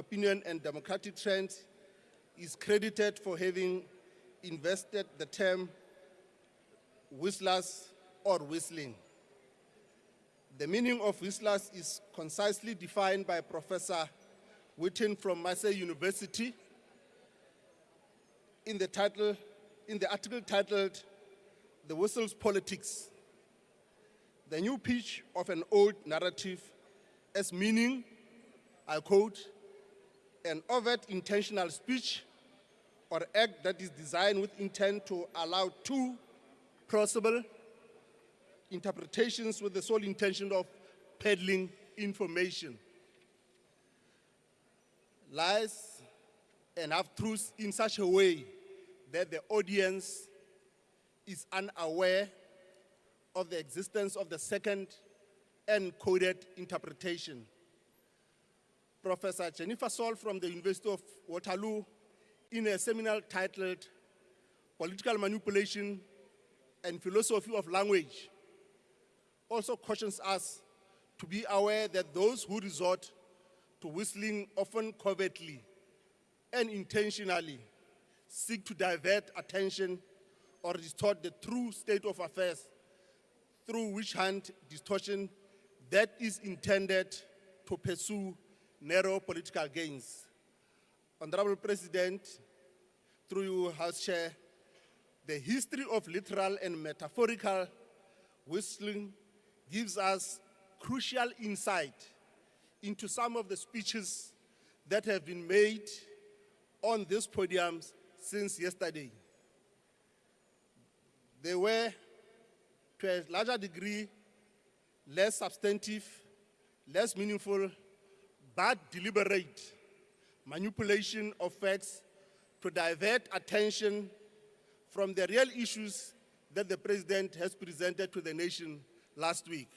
Opinion and Democratic Trends is credited for having invested the term whistlers or whistling. The meaning of whistlers is concisely defined by Professor Whitten from Massey University in the article titled "The Whistle's Politics," the new pitch of an old narrative as meaning, I quote, "an overt intentional speech or act that is designed with intent to allow two plausible interpretations with the sole intention of peddling information. Lies and half-truths in such a way that the audience is unaware of the existence of the second and coded interpretation." Professor Jennifer Saul from the University of Waterloo, in a seminar titled "Political Manipulation and Philosophy of Language," also cautions us to be aware that those who resort to whistling often covertly and intentionally seek to divert attention or distort the true state of affairs through witch-hunt distortion that is intended to pursue narrow political gains. Honorable President, through you, House Chair, the history of literal and metaphorical whistling gives us crucial insight into some of the speeches that have been made on this podium since yesterday. They were, to a larger degree, less substantive, less meaningful, but deliberate manipulation of facts to divert attention from the real issues that the President has presented to the nation last week.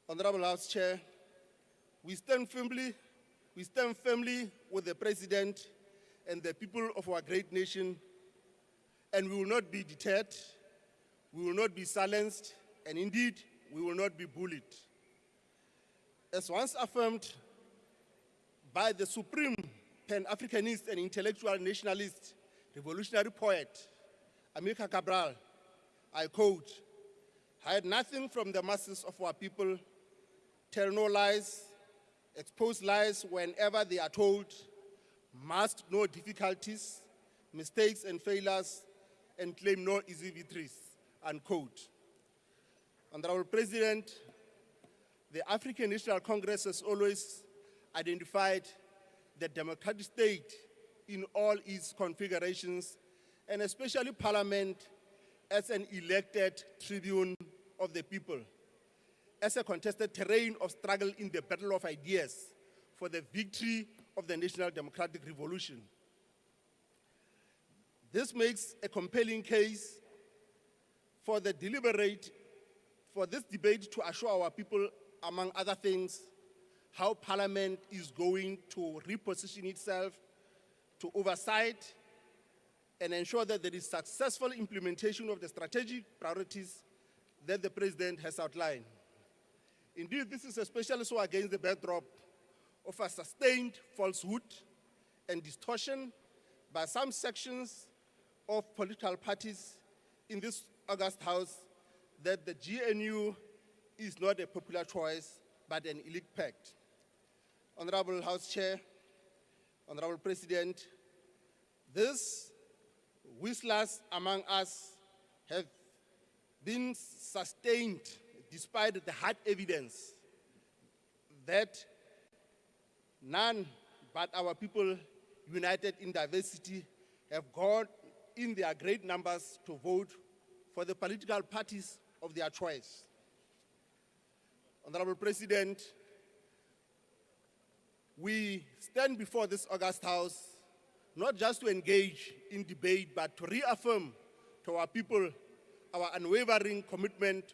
Honorable House Chair, we stand firmly with the President and the people of our great nation, and we will not be deterred, we will not be silenced, and indeed, we will not be bullied. As once affirmed by the supreme Pan-Africanist and intellectual nationalist revolutionary poet, Amilcar Cabral, I quote, "Hide nothing from the masses of our people, tell no lies, expose lies whenever they are told, mask no difficulties, mistakes and failures, and claim no easy victories," unquote. Honorable President, the African National Congress has always identified the democratic state in all its configurations, and especially Parliament as an elected tribune of the people, as a contested terrain of struggle in the battle of ideas for the victory of the national democratic revolution. This makes a compelling case for this debate to assure our people, among other things, how Parliament is going to reposition itself to oversight and ensure that there is successful implementation of the strategic priorities that the President has outlined. Indeed, this is especially so against the backdrop of a sustained falsehood and distortion by some sections of political parties in this august House that the GNU is not a popular choice, but an elite pact. Honorable House Chair, Honorable President, these whistlers among us have been sustained despite the hard evidence that none but our people united in diversity have gone in their great numbers to vote for the political parties of their choice. Honorable President, we stand before this august House not just to engage in debate, but to reaffirm to our people our unwavering commitment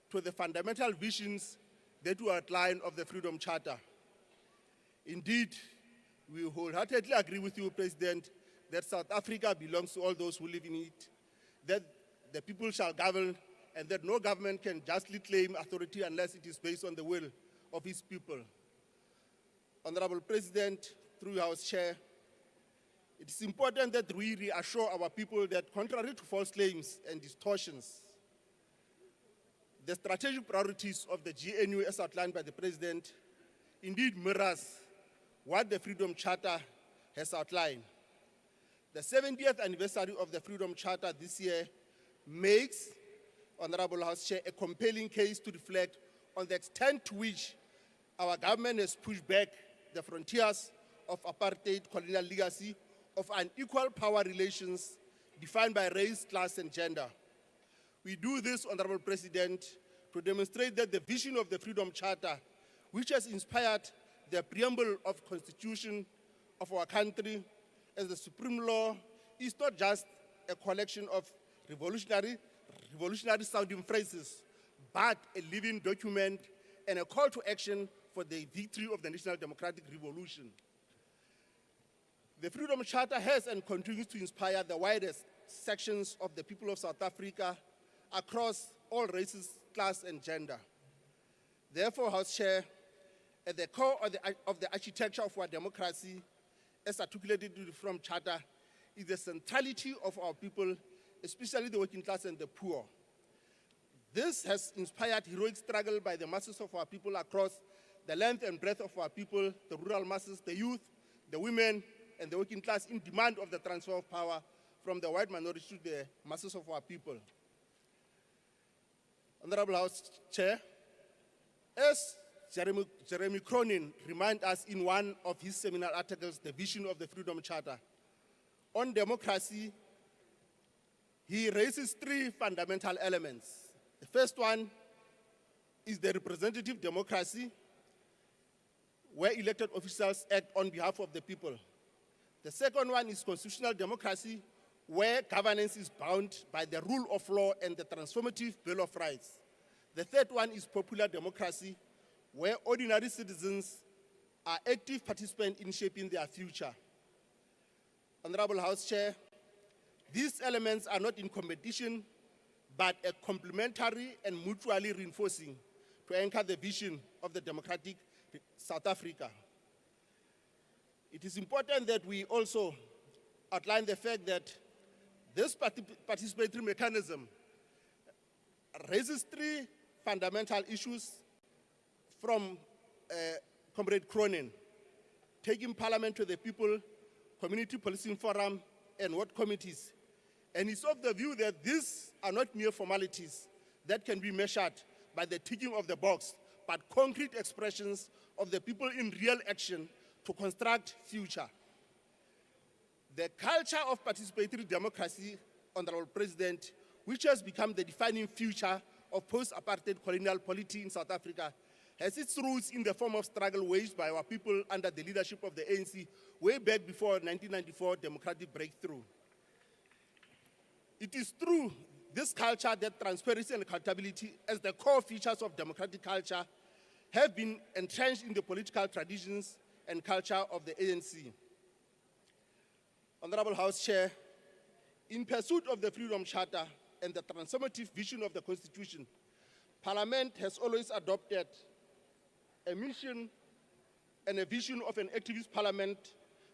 to the fundamental visions that we outline of the Freedom Charter. Indeed, we wholeheartedly agree with you, President, that South Africa belongs to all those who live in it, that the people shall govern, and that no government can justly claim authority unless it is based on the will of its people. Honorable President, through your House Chair, it is important that we reassure our people that contrary to false claims and distortions, the strategic priorities of the GNU as outlined by the President indeed mirrors what the Freedom Charter has outlined. The 70th anniversary of the Freedom Charter this year makes, Honorable House Chair, a compelling case to reflect on the extent to which our government has pushed back the frontiers of apartheid colonial legacy of unequal power relations defined by race, class, and gender. We do this, Honorable President, to demonstrate that the vision of the Freedom Charter, which has inspired the preamble of the Constitution of our country as the supreme law, is not just a collection of revolutionary sounding phrases, but a living document and a call to action for the victory of the National Democratic Revolution. The Freedom Charter has and continues to inspire the widest sections of the people of South Africa across all races, class, and gender. Therefore, House Chair, at the core of the architecture of our democracy, as articulated in the Freedom Charter, is the centrality of our people, especially the working class and the poor. This has inspired heroic struggle by the masses of our people across the length and breadth of our people, the rural masses, the youth, the women, and the working class in demand of the transfer of power from the white minority to the masses of our people. Honorable House Chair, as Jeremy Cronin reminds us in one of his seminal articles, The Vision of the Freedom Charter, on democracy, he raises three fundamental elements. The first one is the representative democracy, where elected officials act on behalf of the people. The second one is constitutional democracy, where governance is bound by the rule of law and the transformative Bill of Rights. The third one is popular democracy, where ordinary citizens are active participants in shaping their future. Honorable House Chair, these elements are not in competition, but a complementary and mutually reinforcing to anchor the vision of the democratic South Africa. It is important that we also outline the fact that this participatory mechanism raises three fundamental issues from Comrade Cronin: taking parliament to the people, community policing forum, and ward committees. And he's of the view that these are not mere formalities that can be measured by the ticking of the box, but concrete expressions of the people in real action to construct future. The culture of participatory democracy, Honorable President, which has become the defining feature of post-apartheid colonial polity in South Africa, has its roots in the form of struggle waged by our people under the leadership of the ANC way back before 1994 democratic breakthrough. It is through this culture that transparency and accountability as the core features of democratic culture have been entrenched in the political traditions and culture of the ANC. Honorable House Chair, in pursuit of the Freedom Charter and the transformative vision of the Constitution, Parliament has always adopted a mission and a vision of an activist parliament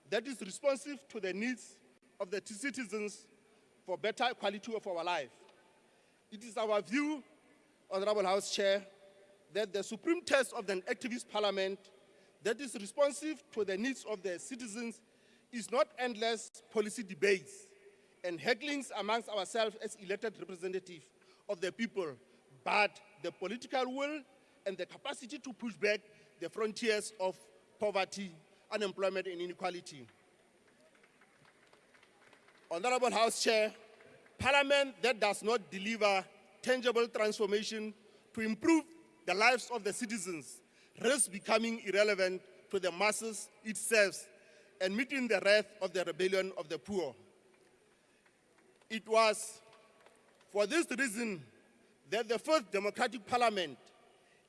that is responsive to the needs of the citizens for better quality of our life. It is our view, Honorable House Chair, that the supreme test of an activist parliament that is responsive to the needs of the citizens is not endless policy debates and hecklings amongst ourselves as elected representatives of the people, but the political will and the capacity to push back the frontiers of poverty, unemployment, and inequality. Honorable House Chair, Parliament that does not deliver tangible transformation to improve the lives of the citizens risks becoming irrelevant to the masses it serves and meeting the wrath of the rebellion of the poor. It was for this reason that the first democratic parliament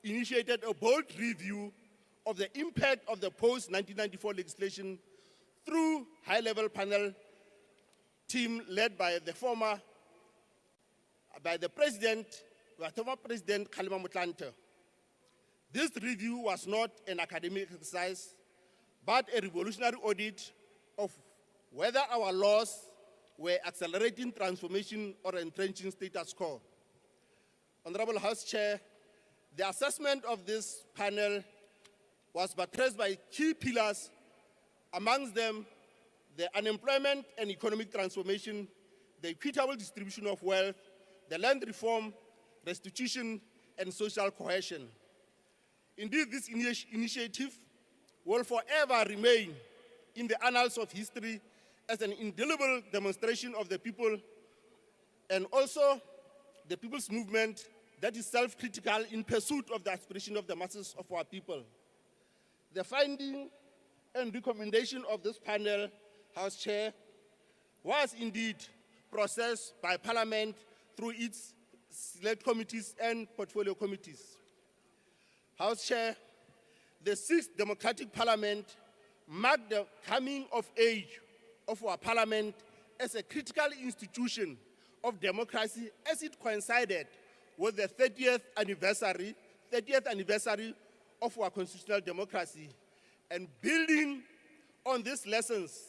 initiated a bold review of the impact of the post-1994 legislation through high-level panel team led by the former President Kgalema Motlanthe. This review was not an academic exercise, but a revolutionary audit of whether our laws were accelerating transformation or entrenching status quo. Honorable House Chair, the assessment of this panel was buttressed by key pillars, amongst them the unemployment and economic transformation, the equitable distribution of wealth, the land reform, restitution, and social cohesion. Indeed, this initiative will forever remain in the annals of history as an indelible demonstration of the people and also the people's movement that is self-critical in pursuit of the aspiration of the masses of our people. The finding and recommendation of this panel, House Chair, was indeed processed by Parliament through its select committees and portfolio committees. House Chair, the 6th Democratic Parliament marked the coming of age of our Parliament as a critical institution of democracy as it coincided with the 30th anniversary of our constitutional democracy. And building on these lessons,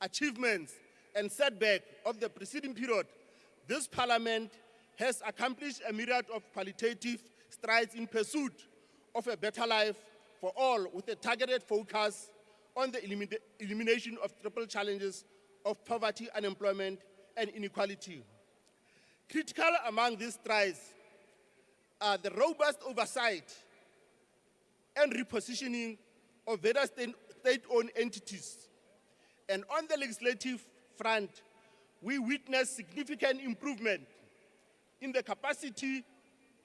achievements, and setback of the preceding period, this Parliament has accomplished a myriad of qualitative strides in pursuit of a better life for all, with a targeted focus on the elimination of triple challenges of poverty, unemployment, and inequality. Critical among these strides are the robust oversight and repositioning of various state-owned entities. And on the legislative front, we witnessed significant improvement in the capacity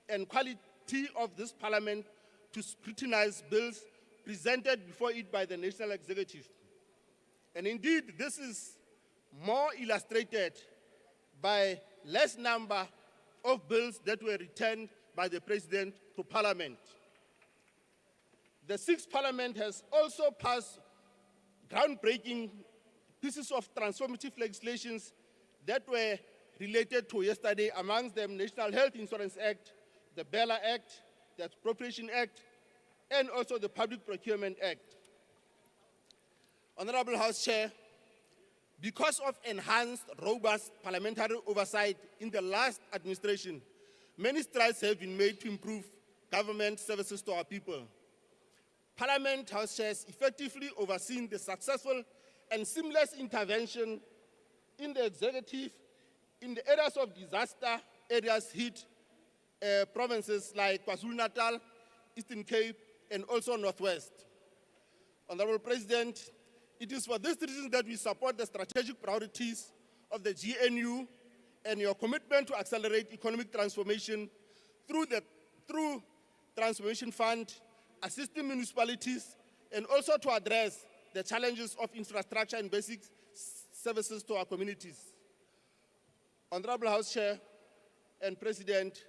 and quality of this Parliament to scrutinize bills presented before it by the National Executive. And indeed, this is more illustrated by less number of bills that were returned by the President to Parliament. The 6th Parliament has also passed groundbreaking pieces of transformative legislations that were related to yesterday, amongst them National Health Insurance Act, the BELA Act, the Appropriation Act, and also the Public Procurement Act. Honorable House Chair, because of enhanced, robust parliamentary oversight in the last administration, many strides have been made to improve government services to our people. Parliament House Chairs effectively overseen the successful and seamless intervention in the executive in the areas of disaster areas hit provinces like KwaZulu-Natal, Eastern Cape, and also Northwest. Honorable President, it is for this reason that we support the strategic priorities of the GNU and your commitment to accelerate economic transformation through Transformation Fund, assisting municipalities, and also to address the challenges of infrastructure and basic services to our communities. Honorable House Chair and President,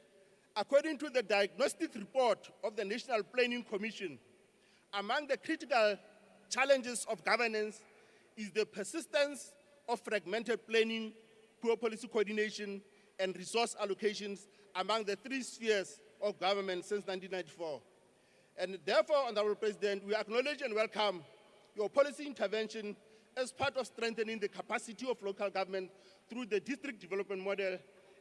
according to the diagnostic report of the National Planning Commission, among the critical challenges of governance is the persistence of fragmented planning, poor policy coordination, and resource allocations among the 3 spheres of government since 1994. And therefore, Honorable President, we acknowledge and welcome your policy intervention as part of strengthening the capacity of local government through the district development model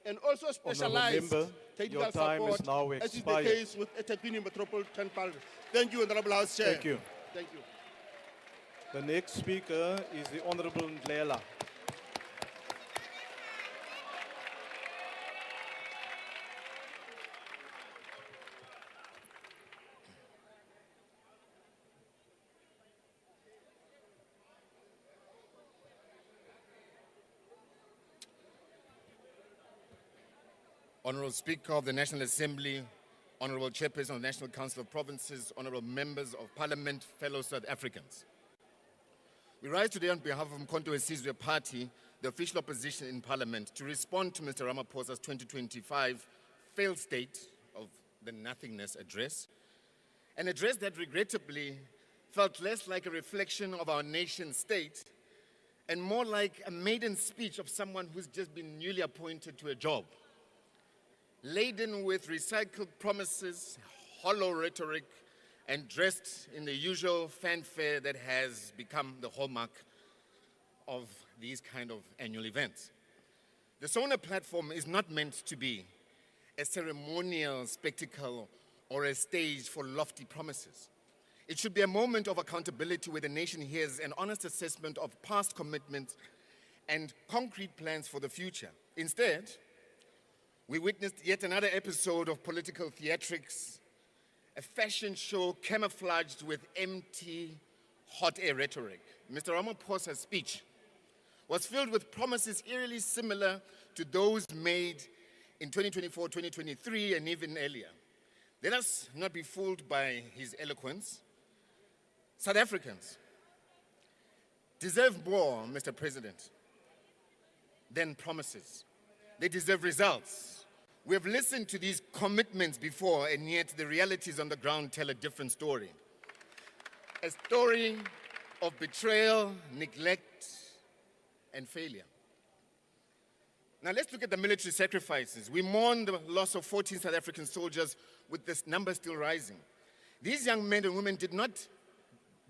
and also specialized technical support, as is the case with eThekwini Metropolitan Parliament. Thank you, Honorable House Chair. Thank you. Thank you. The next speaker is the Honorable Ndlela. Honorable Speaker of the National Assembly, Honorable Chairperson of the National Council of Provinces, Honorable Members of Parliament, fellow South Africans. We rise today on behalf of Umkhonto weSizwe Party, the official opposition in Parliament, to respond to Mr. Ramaphosa's 2025 failed state of the nothingness address, an address that regrettably felt less like a reflection of our nation state and more like a maiden speech of someone who's just been newly appointed to a job. Laden with recycled promises, hollow rhetoric, and dressed in the usual fanfare that has become the hallmark of these kind of annual events. The SONA platform is not meant to be a ceremonial spectacle or a stage for lofty promises. It should be a moment of accountability where the nation hears an honest assessment of past commitments and concrete plans for the future. Instead, we witnessed yet another episode of political theatrics, a fashion show camouflaged with empty, hot air rhetoric. Mr. Ramaphosa's speech was filled with promises eerily similar to those made in 2024, 2023, and even earlier. Let us not be fooled by his eloquence. South Africans deserve more, Mr. President, than promises. They deserve results. We have listened to these commitments before, and yet the realities on the ground tell a different story. A story of betrayal, neglect, and failure. Now let's look at the military sacrifices. We mourn the loss of 14 South African soldiers, with this number still rising. These young men and women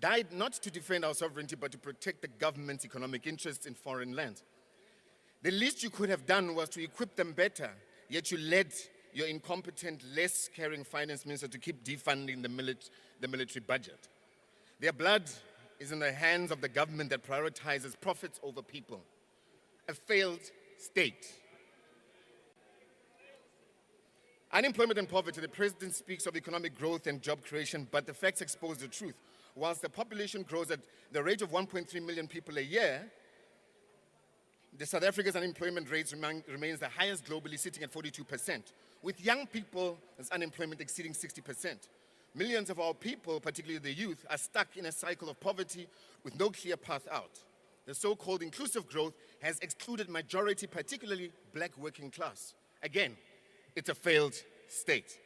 died not to defend our sovereignty, but to protect the government's economic interests in foreign lands. The least you could have done was to equip them better, yet you led your incompetent, less caring finance minister to keep defunding the military budget. Their blood is in the hands of the government that prioritizes profits over people. A failed state. Unemployment and poverty. The president speaks of economic growth and job creation, but the facts expose the truth. Whilst the population grows at the rate of 1.3 million people a year, the South Africa's unemployment rate remains the highest globally, sitting at 42%, with young people's unemployment exceeding 60%. Millions of our people, particularly the youth, are stuck in a cycle of poverty with no clear path out. The so-called inclusive growth has excluded majority, particularly black working class. Again, it's a failed state.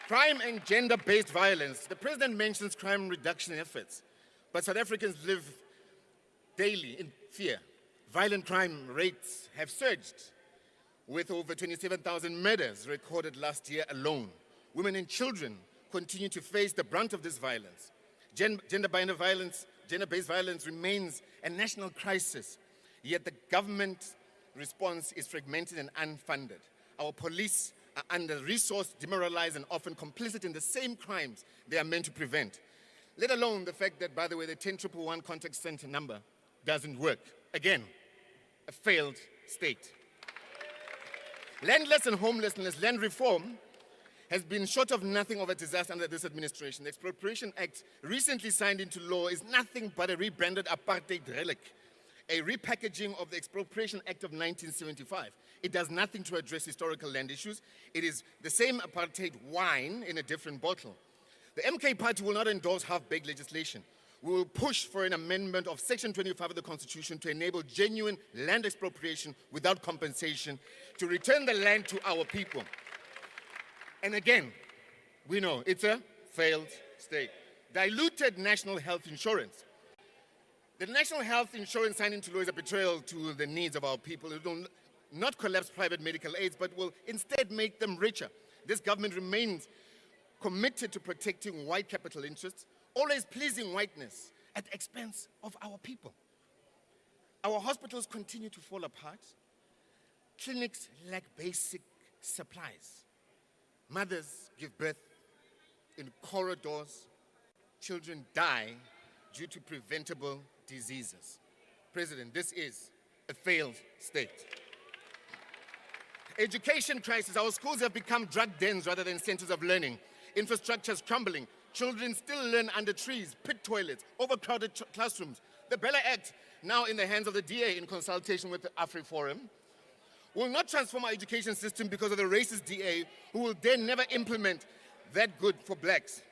Crime and gender-based violence. The president mentions crime reduction efforts, but South Africans live daily in fear. Violent crime rates have surged, with over 27,000 murders recorded last year alone. Women and children continue to face the brunt of this violence. Gender-based violence remains a national crisis, yet the government response is fragmented and unfunded. Our police are under-resourced, demoralized, and often complicit in the same crimes they are meant to prevent. Let alone the fact that, by the way, the 10111 contact center number doesn't work. Again, a failed state. Landless and homelessness, land reform has been short of nothing of a disaster under this administration. The Expropriation Act, recently signed into law, is nothing but a rebranded apartheid relic, a repackaging of the Expropriation Act of 1975. It does nothing to address historical land issues. It is the same apartheid wine in a different bottle. The MK Party will not endorse half-baked legislation. We will push for an amendment of Section 25 of the Constitution to enable genuine land expropriation without compensation, to return the land to our people. And again, we know it's a failed state. Diluted national health insurance. The national health insurance signed into law is a betrayal to the needs of our people. It will not collapse private medical aids, but will instead make them richer. This government remains committed to protecting white capital interests, always pleasing whiteness at the expense of our people. Our hospitals continue to fall apart. Clinics lack basic supplies. Mothers give birth in corridors. Children die due to preventable diseases. President, this is a failed state. Education crisis. Our schools have become drug dens rather than centers of learning. Infrastructure is crumbling. Children still learn under trees, pit toilets, overcrowded classrooms. The Bella Act, now in the hands of the DA in consultation with the AfriForum, will not transform our education system because of the racist DA who will then never implement that good for blacks.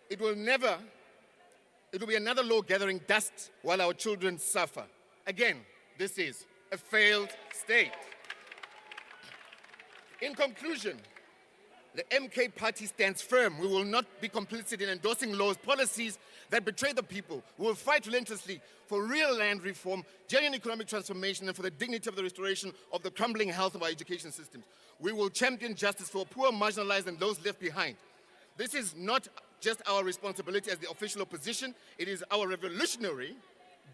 It will be another law gathering dust while our children suffer. Again, this is a failed state. In conclusion, the MK Party stands firm. We will not be complicit in endorsing laws, policies that betray the people. We will fight relentlessly for real land reform, genuine economic transformation, and for the dignity of the restoration of the crumbling health of our education systems. We will champion justice for poor, marginalized, and those left behind. This is not just our responsibility as the official opposition, it is our revolutionary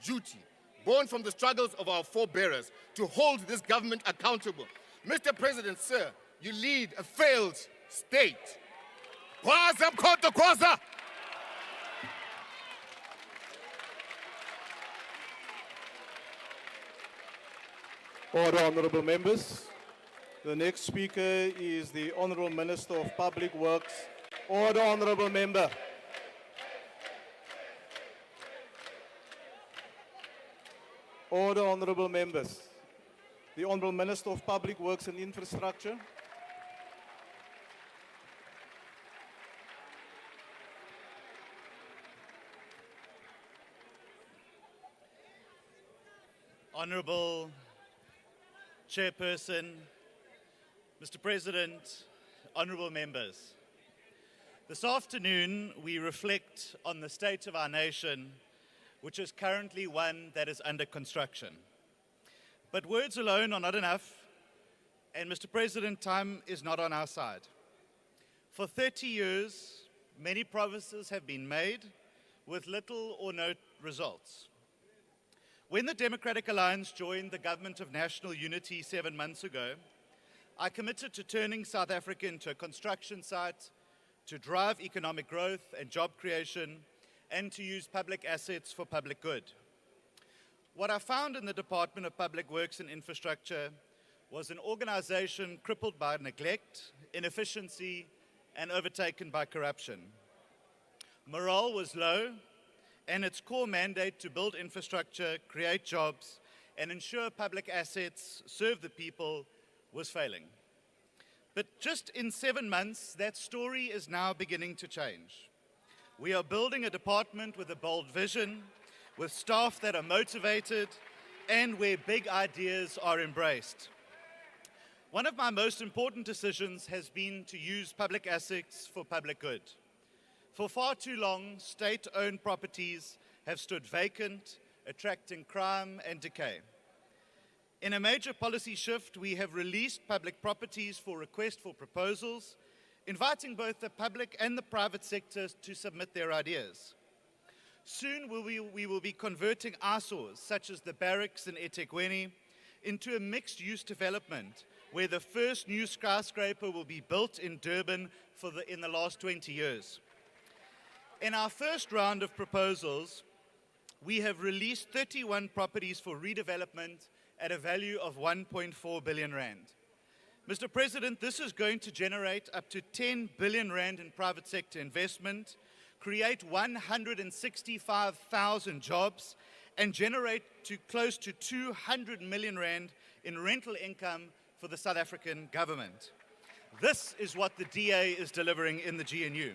duty, born from the struggles of our forebearers, to hold this government accountable. Mr. President, sir, you lead a failed state. Kwaza mkhonto, kwaza! Order, honorable members. The next speaker is the Honorable Minister of Public Works. Order, honorable member. Order, honorable members. The Honorable Minister of Public Works and Infrastructure. Honorable Chairperson, Mr. President, honorable members. This afternoon, we reflect on the state of our nation, which is currently one that is under construction. But words alone are not enough, and Mr. President, time is not on our side. For 30 years, many promises have been made with little or no results. When the Democratic Alliance joined the Government of National Unity 7 months ago, I committed to turning South Africa into a construction site, to drive economic growth and job creation, and to use public assets for public good. What I found in the Department of Public Works and Infrastructure was an organization crippled by neglect, inefficiency, and overtaken by corruption. Morale was low, and its core mandate to build infrastructure, create jobs, and ensure public assets serve the people was failing. But just in 7 months, that story is now beginning to change. We are building a department with a bold vision, with staff that are motivated, and where big ideas are embraced. One of my most important decisions has been to use public assets for public good. For far too long, state-owned properties have stood vacant, attracting crime and decay. In a major policy shift, we have released public properties for request for proposals, inviting both the public and the private sectors to submit their ideas. Soon we will be converting eyesores, such as the barracks in eThekwini, into a mixed-use development where the first new skyscraper will be built in Durban in the last 20 years. In our first round of proposals, we have released 31 properties for redevelopment at a value of 1.4 billion rand. Mr. President, this is going to generate up to 10 billion rand in private sector investment, create 165,000 jobs, and generate close to 200 million rand in rental income for the South African government. This is what the DA is delivering in the GNU.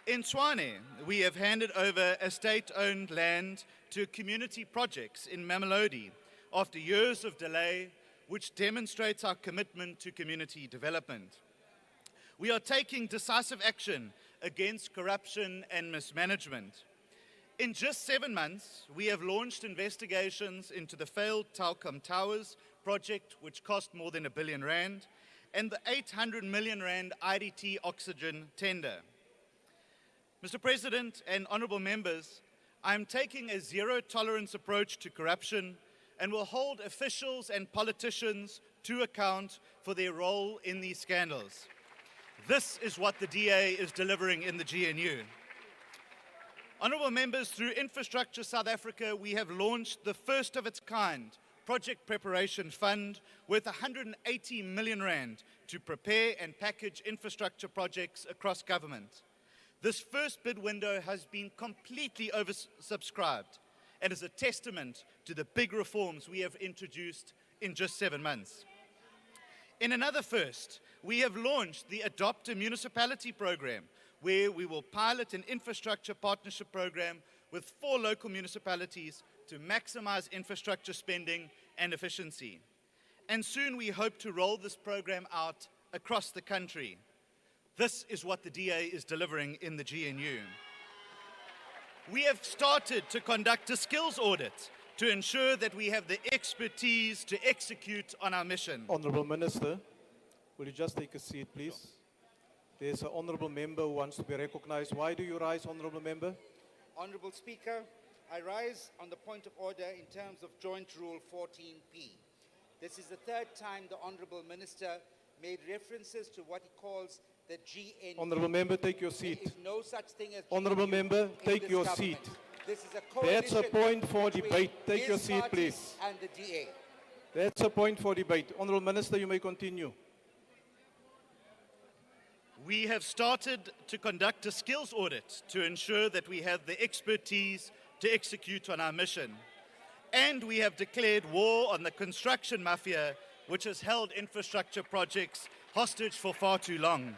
In Tshwane, we have handed over a state-owned land to community projects in Mamelodi after years of delay, which demonstrates our commitment to community development. We are taking decisive action against corruption and mismanagement. In just 7 months, we have launched investigations into the failed Telkom Towers project, which cost more than R1 billion, and the 800 million rand IDT Oxygen tender. Mr. President and honorable members, I am taking a zero-tolerance approach to corruption and will hold officials and politicians to account for their role in these scandals. This is what the DA is delivering in the GNU. Honorable members, through Infrastructure South Africa, we have launched the first of its kind project preparation fund worth 180 million rand to prepare and package infrastructure projects across government. This first bid window has been completely oversubscribed and is a testament to the big reforms we have introduced in just 7 months. In another first, we have launched the Adopt a Municipality program, where we will pilot an infrastructure partnership program with 4 local municipalities to maximize infrastructure spending and efficiency. And soon we hope to roll this program out across the country. This is what the DA is delivering in the GNU. We have started to conduct a skills audit to ensure that we have the expertise to execute on our mission. Honorable Minister, will you just take a seat, please? There's an honorable member who wants to be recognized. Why do you rise, honorable member? Honourable Speaker, I rise on the point of order in terms of Joint Rule 14P. This is the third time the Honourable Minister made references to what he calls the GNU. Honorable member, take your There seat. is no such thing as Honourable GNU member, in take this your government. seat. This is a That's a coalition point for between debate. Take his your seat, party please. And the DA. That's a point for debate. Honorable Minister, you may continue. We have started to conduct a skills audit to ensure that we have the expertise to execute on our mission. And we have declared war on the construction mafia, which has held infrastructure projects hostage for far too long.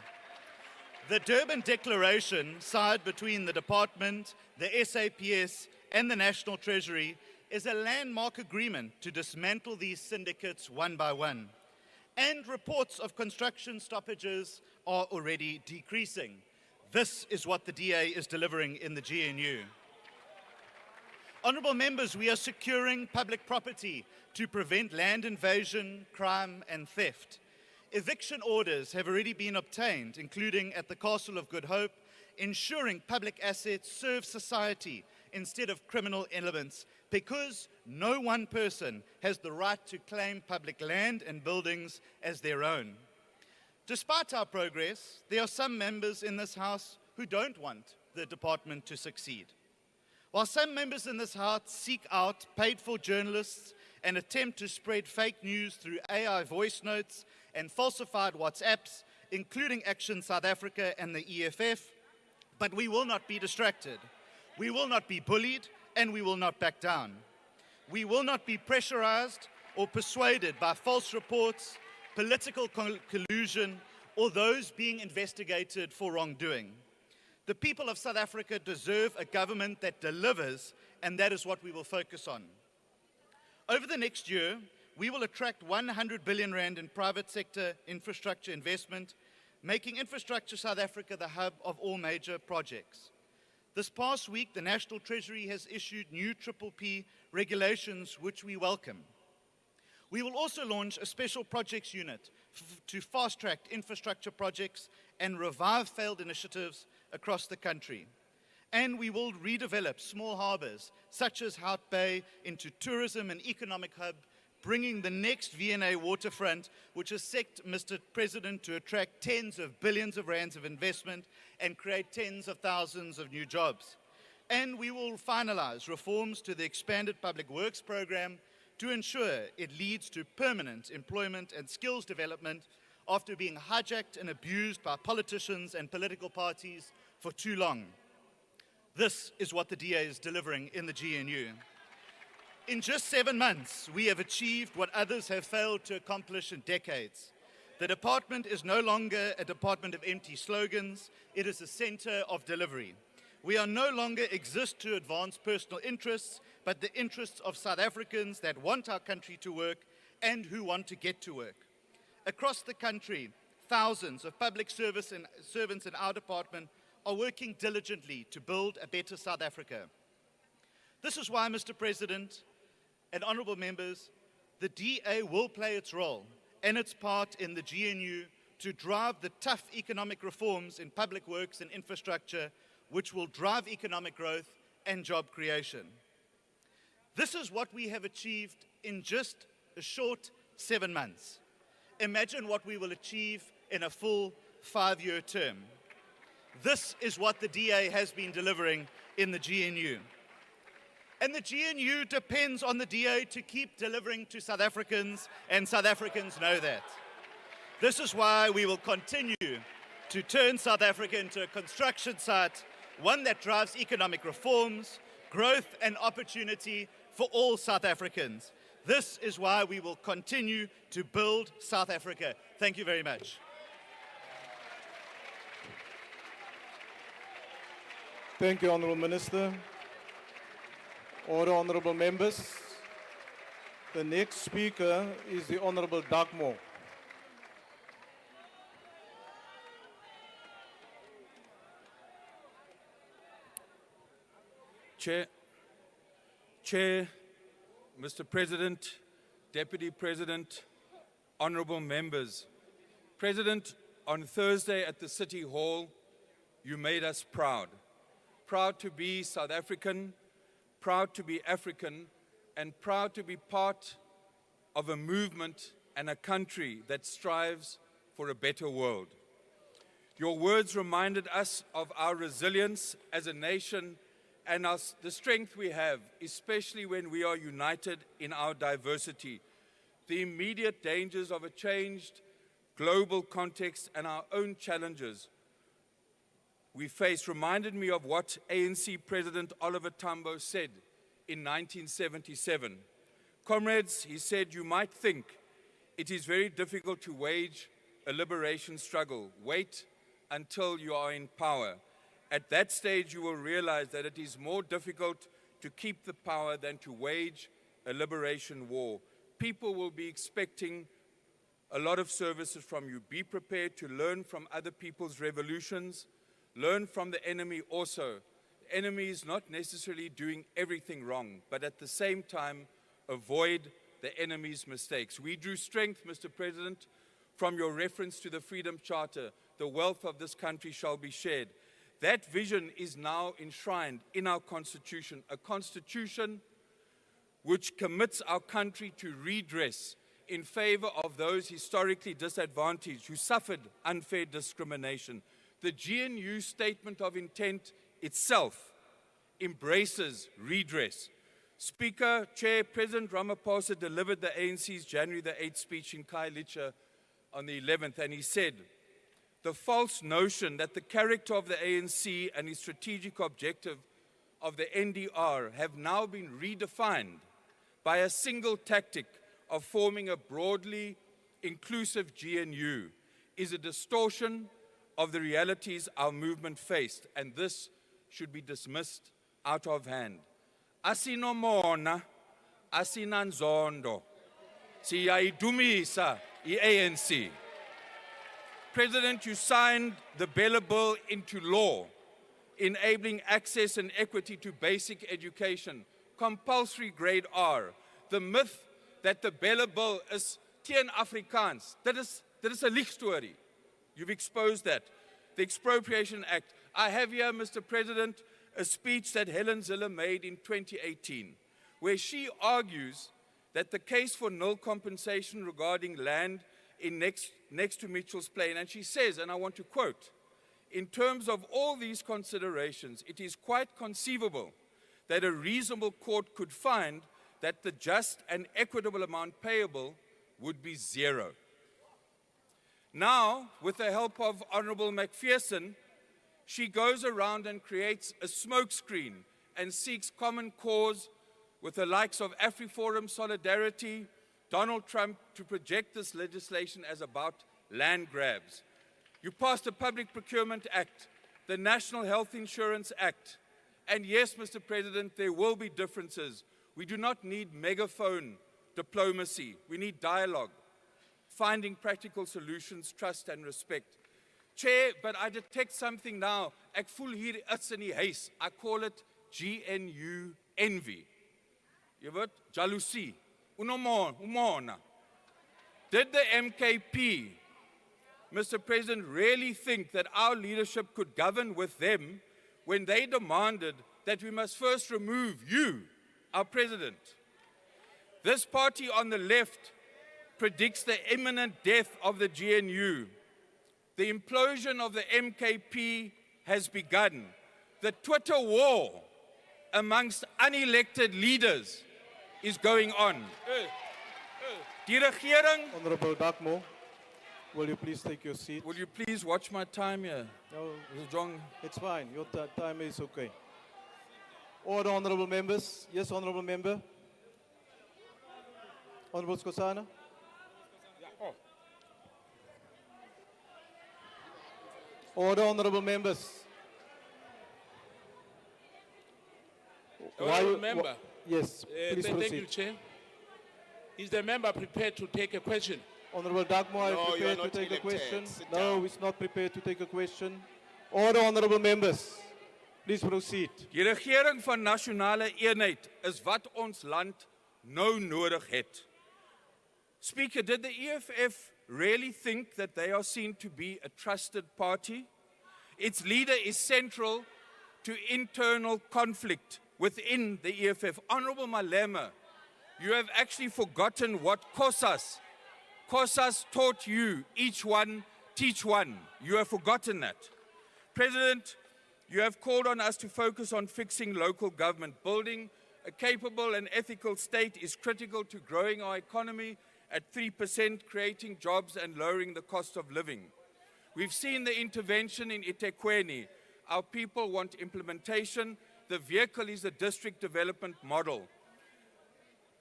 The Durban Declaration, signed between the Department, the SAPS, and the National Treasury, is a landmark agreement to dismantle these syndicates one by one. And reports of construction stoppages are already decreasing. This is what the DA is delivering in the GNU. Honourable members, we are securing public property to prevent land invasion, crime and theft. Eviction orders have already been obtained, including at the Castle of Good Hope, ensuring public assets serve society instead of criminal elements, because no one person has the right to claim public land and buildings as their own. Despite our progress, there are some members in this House who don't want the department to succeed. While some members in this House seek out paid-for journalists and attempt to spread fake news through AI voice notes and falsified WhatsApps, including Action South Africa and the EFF, but we will not be distracted. We will not be bullied, and we will not back down. We will not be pressurized or persuaded by false reports, political collusion, or those being investigated for wrongdoing. The people of South Africa deserve a government that delivers, and that is what we will focus on. Over the next year, we will attract 100 billion rand in private sector infrastructure investment, making Infrastructure South Africa the hub of all major projects. This past week, the National Treasury has issued new PPP regulations, which we welcome. We will also launch a special projects unit to fast-track infrastructure projects and revive failed initiatives across the country. And we will redevelop small harbors, such as Hout Bay, into tourism and economic hub, bringing the next V&A waterfront, which is set, Mr. President, to attract tens of billions of rands of investment and create tens of thousands of new jobs. And we will finalize reforms to the expanded public works program to ensure it leads to permanent employment and skills development after being hijacked and abused by politicians and political parties for too long. This is what the DA is delivering in the GNU. In just 7 months, we have achieved what others have failed to accomplish in decades. The department is no longer a department of empty slogans, it is a center of delivery. We are no longer exist to advance personal interests, but the interests of South Africans that want our country to work and who want to get to work. Across the country, thousands of public servants in our department are working diligently to build a better South Africa. This is why, Mr. President and honourable members, the DA will play its role and its part in the GNU to drive the tough economic reforms in public works and infrastructure, which will drive economic growth and job creation. This is what we have achieved in just a short 7 months. Imagine what we will achieve in a full 5-year term. This is what the DA has been delivering in the GNU. And the GNU depends on the DA to keep delivering to South Africans, and South Africans know that. This is why we will continue to turn South Africa into a construction site, one that drives economic reforms, growth and opportunity for all South Africans. This is why we will continue to build South Africa. Thank you very much. Thank you, Honourable Minister. Order, honourable members. The next speaker is the Honourable Doug Moore. Chair, Mr. President, Deputy President, honourable members. President, on Thursday at the City Hall, you made us proud. Proud to be South African, proud to be African, and proud to be part of a movement and a country that strives for a better world. Your words reminded us of our resilience as a nation and the strength we have, especially when we are united in our diversity. The immediate dangers of a changed global context and our own challenges we face reminded me of what ANC President Oliver Tambo said in 1977. Comrades, he said, you might think it is very difficult to wage a liberation struggle. Wait until you are in power. At that stage, you will realize that it is more difficult to keep the power than to wage a liberation war. People will be expecting a lot of services from you. Be prepared to learn from other people's revolutions. Learn from the enemy also. The enemy is not necessarily doing everything wrong, but at the same time, avoid the enemy's mistakes. We drew strength, Mr. President, from your reference to the Freedom Charter. The wealth of this country shall be shared. That vision is now enshrined in our Constitution, a Constitution which commits our country to redress in favor of those historically disadvantaged who suffered unfair discrimination. The GNU Statement of Intent itself embraces redress. Speaker, Chair, President Ramaphosa delivered the ANC's January the 8th speech in Khayelitsha on the 11th, and he said, the false notion that the character of the ANC and its strategic objective of the NDR have now been redefined by a single tactic of forming a broadly inclusive GNU is a distortion of the realities our movement faced, and this should be dismissed out of hand. Asinomona, asinanzondo, siyayidumisa i-ANC. President, you signed the Bella Bill into law, enabling access and equity to basic education, compulsory grade R. The myth that the Bella Bill is teen Afrikaans, that is a liegstorie. You've exposed that. The Expropriation Act. I have here, Mr. President, a speech that Helen Zille made in 2018, where she argues that the case for nil compensation regarding land in next to Mitchell's Plain, and she says, and I want to quote, in terms of all these considerations, it is quite conceivable that a reasonable court could find that the just and equitable amount payable would be zero. Now, with the help of Honorable McPherson, she goes around and creates a smokescreen and seeks common cause with the likes of AfriForum, Solidarity, Donald Trump to project this legislation as about land grabs. You passed the Public Procurement Act, the National Health Insurance Act, and yes, Mr. President, there will be differences. We do not need megaphone diplomacy. We need dialogue, finding practical solutions, trust and respect. Chair, but I detect something now. Ek voel hier iets in die huis. I call it GNU envy. Jy weet, jaloesie. Umona. Did the MKP, Mr. President, really think that our leadership could govern with them when they demanded that we must first remove you, our president? This party on the left predicts the imminent death of the GNU. The implosion of the MKP has begun. The Twitter war amongst unelected leaders is going on. Die regering, Honorable Dakmo, will you please take your seat? will you please watch my time here? No, Mr. Jong, it's fine. Your time is okay. Order, honorable members. Yes, honorable member. Honorable Skosana. Order, honorable members. Honorable member. Yes, please Thank you, proceed. Chair. Is the member prepared to take a question? Honorable Dagmo, are you No, you are prepared to not take a elected. question? Sit No, down. he's not prepared to take a question. Order, honorable members. Please proceed. die regering van nasionale eenheid is wat ons land nou nodig het. Speaker, did the EFF really think that they are seen to be a trusted party? Its leader is central to internal conflict within the EFF. Honorable Malema, you have actually forgotten what COSAS taught you, each one, teach one. You have forgotten that. President, you have called on us to focus on fixing local government. Building a capable and ethical state is critical to growing our economy at 3%, creating jobs and lowering the cost of living. We've seen the intervention in eThekwini. Our people want implementation. The vehicle is a district development model.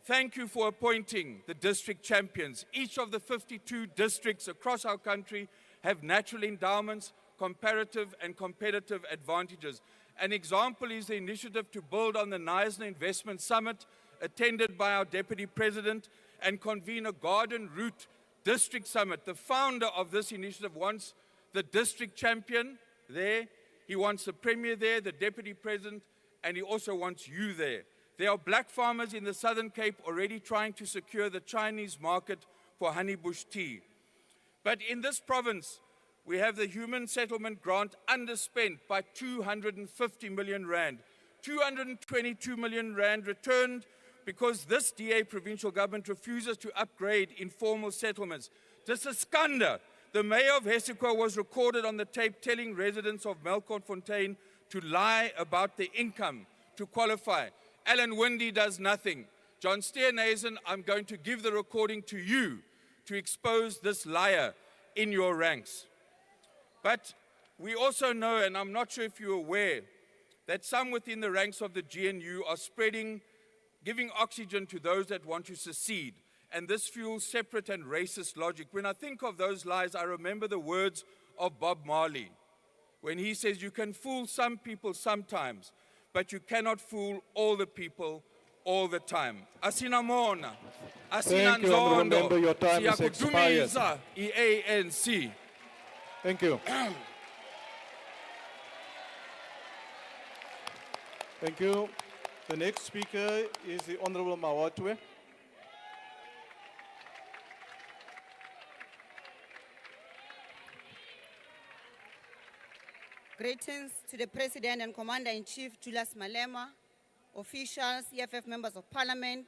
Thank you for appointing the district champions. Each of the 52 districts across our country have natural endowments, comparative and competitive advantages. An example is the initiative to build on the Knysna Investment Summit, attended by our Deputy President, and convene a Garden Route District Summit. The founder of this initiative wants the district champion there, he wants the Premier there, the Deputy President, and he also wants you there. There are black farmers in the Southern Cape already trying to secure the Chinese market for honeybush tea. But in this province, we have the Human Settlement Grant underspent by 250 million rand. 222 million rand returned because this DA provincial government refuses to upgrade informal settlements. This is Skanda. The mayor of Hessequa was recorded on the tape telling residents of Melkfontein to lie about the income to qualify. Alan Winde does nothing. John Steenhuisen, I'm going to give the recording to you to expose this liar in your ranks. But we also know, and I'm not sure if you're aware, that some within the ranks of the GNU are giving oxygen to those that want to secede. And this fuels separate and racist logic. When I think of those lies, I remember the words of Bob Marley, when he says, you can fool some people sometimes, but you cannot fool all the people all the time. Asinamona, Thank you, Honourable Member. Your time is expired. siyakudumiza i-ANC. Thank you. Thank you. The next speaker is the Honourable Mawatwe. Greetings to the President and Commander-in-Chief, Julius Malema, officials, EFF members of Parliament,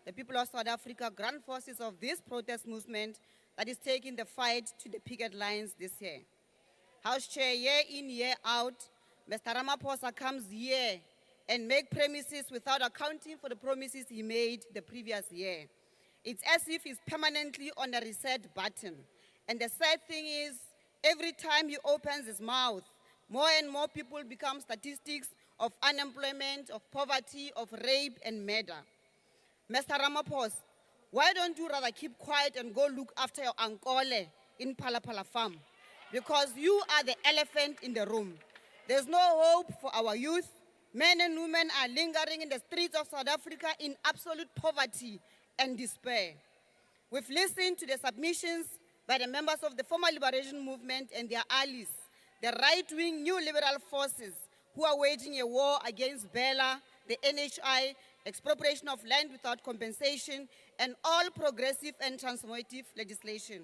the people of South Africa, grand forces of this protest movement that is taking the fight to the picket lines this year. House Chair, year in, year out, Mr. Ramaphosa comes here and make promises without accounting for the promises he made the previous year. It's as if he's permanently on a reset button. And the sad thing is, every time he opens his mouth, more and more people become statistics of unemployment, of poverty, of rape and murder. Mr. Ramaphosa, why don't you rather keep quiet and go look after your ankole in Palapala farm? Because you are the elephant in the room. There's no hope for our youth. Men and women are lingering in the streets of South Africa in absolute poverty and despair. We've listened to the submissions by the members of the former liberation movement and their allies, the right-wing new liberal forces who are waging a war against Bella, the NHI, expropriation of land without compensation, and all progressive and transformative legislation.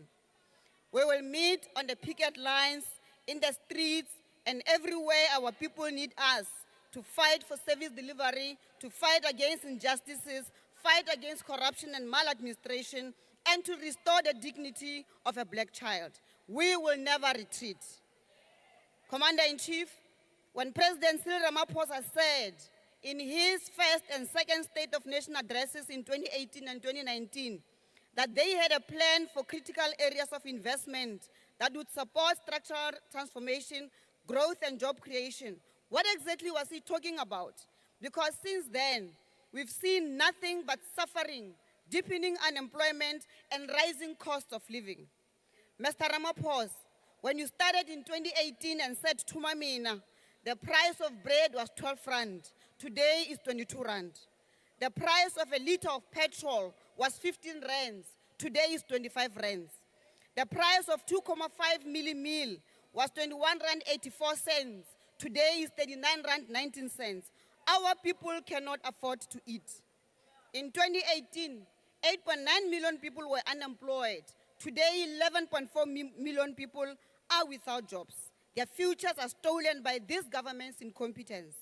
We will meet on the picket lines, in the streets, and everywhere our people need us to fight for service delivery, to fight against injustices, fight against corruption and maladministration, and to restore the dignity of a black child. We will never retreat. Commander-in-Chief, when President Cyril Ramaphosa said in his first and second State of Nation addresses in 2018 and 2019 that they had a plan for critical areas of investment that would support structural transformation, growth and job creation, what exactly was he talking about? Because since then, we've seen nothing but suffering, deepening unemployment and rising cost of living. Mr. Ramaphosa, when you started in 2018 and said Tumamina, the price of bread was 12 rand. Today is 22 rand. The price of a liter of petrol was 15 rands. Today is 25 rands. The price of 2.5 milli meal was 21 rand 84 cents. Today is 39 rand 19 cents. Our people cannot afford to eat. In 2018, 8.9 million people were unemployed. Today, 11.4 million people are without jobs. Their futures are stolen by this government's incompetence.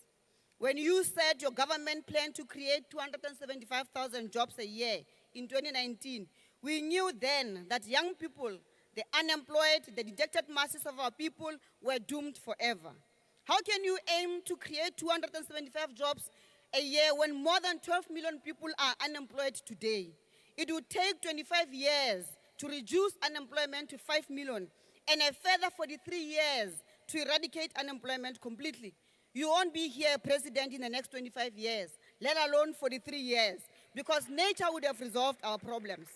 When you said your government planned to create 275,000 jobs a year in 2019, we knew then that young people, the unemployed, the dejected masses of our people were doomed forever. How can you aim to create 275 jobs a year when more than 12 million people are unemployed today? It would take 25 years to reduce unemployment to 5 million and a further 43 years to eradicate unemployment completely. You won't be here president in the next 25 years, let alone 43 years, because nature would have resolved our problems.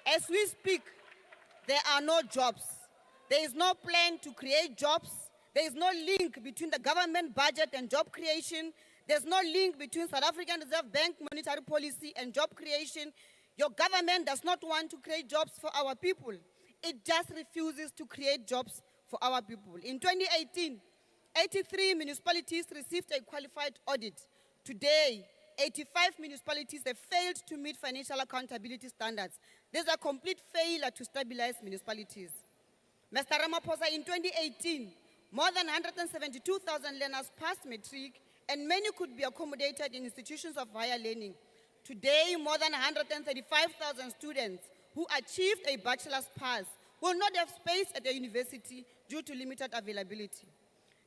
As we speak, there are no jobs. There is no plan to create jobs. There is no link between the government budget and job creation. There's no link between South African Reserve Bank monetary policy and job creation. Your government does not want to create jobs for our people. It just refuses to create jobs for our people. In 2018, 83 municipalities received a qualified audit. Today, 85 municipalities have failed to meet financial accountability standards. There's a complete failure to stabilize municipalities. Mr. Ramaphosa, in 2018, more than 172,000 learners passed matric, and many could be accommodated in institutions of higher learning. Today, more than 135,000 students who achieved a bachelor's pass will not have space at the university due to limited availability.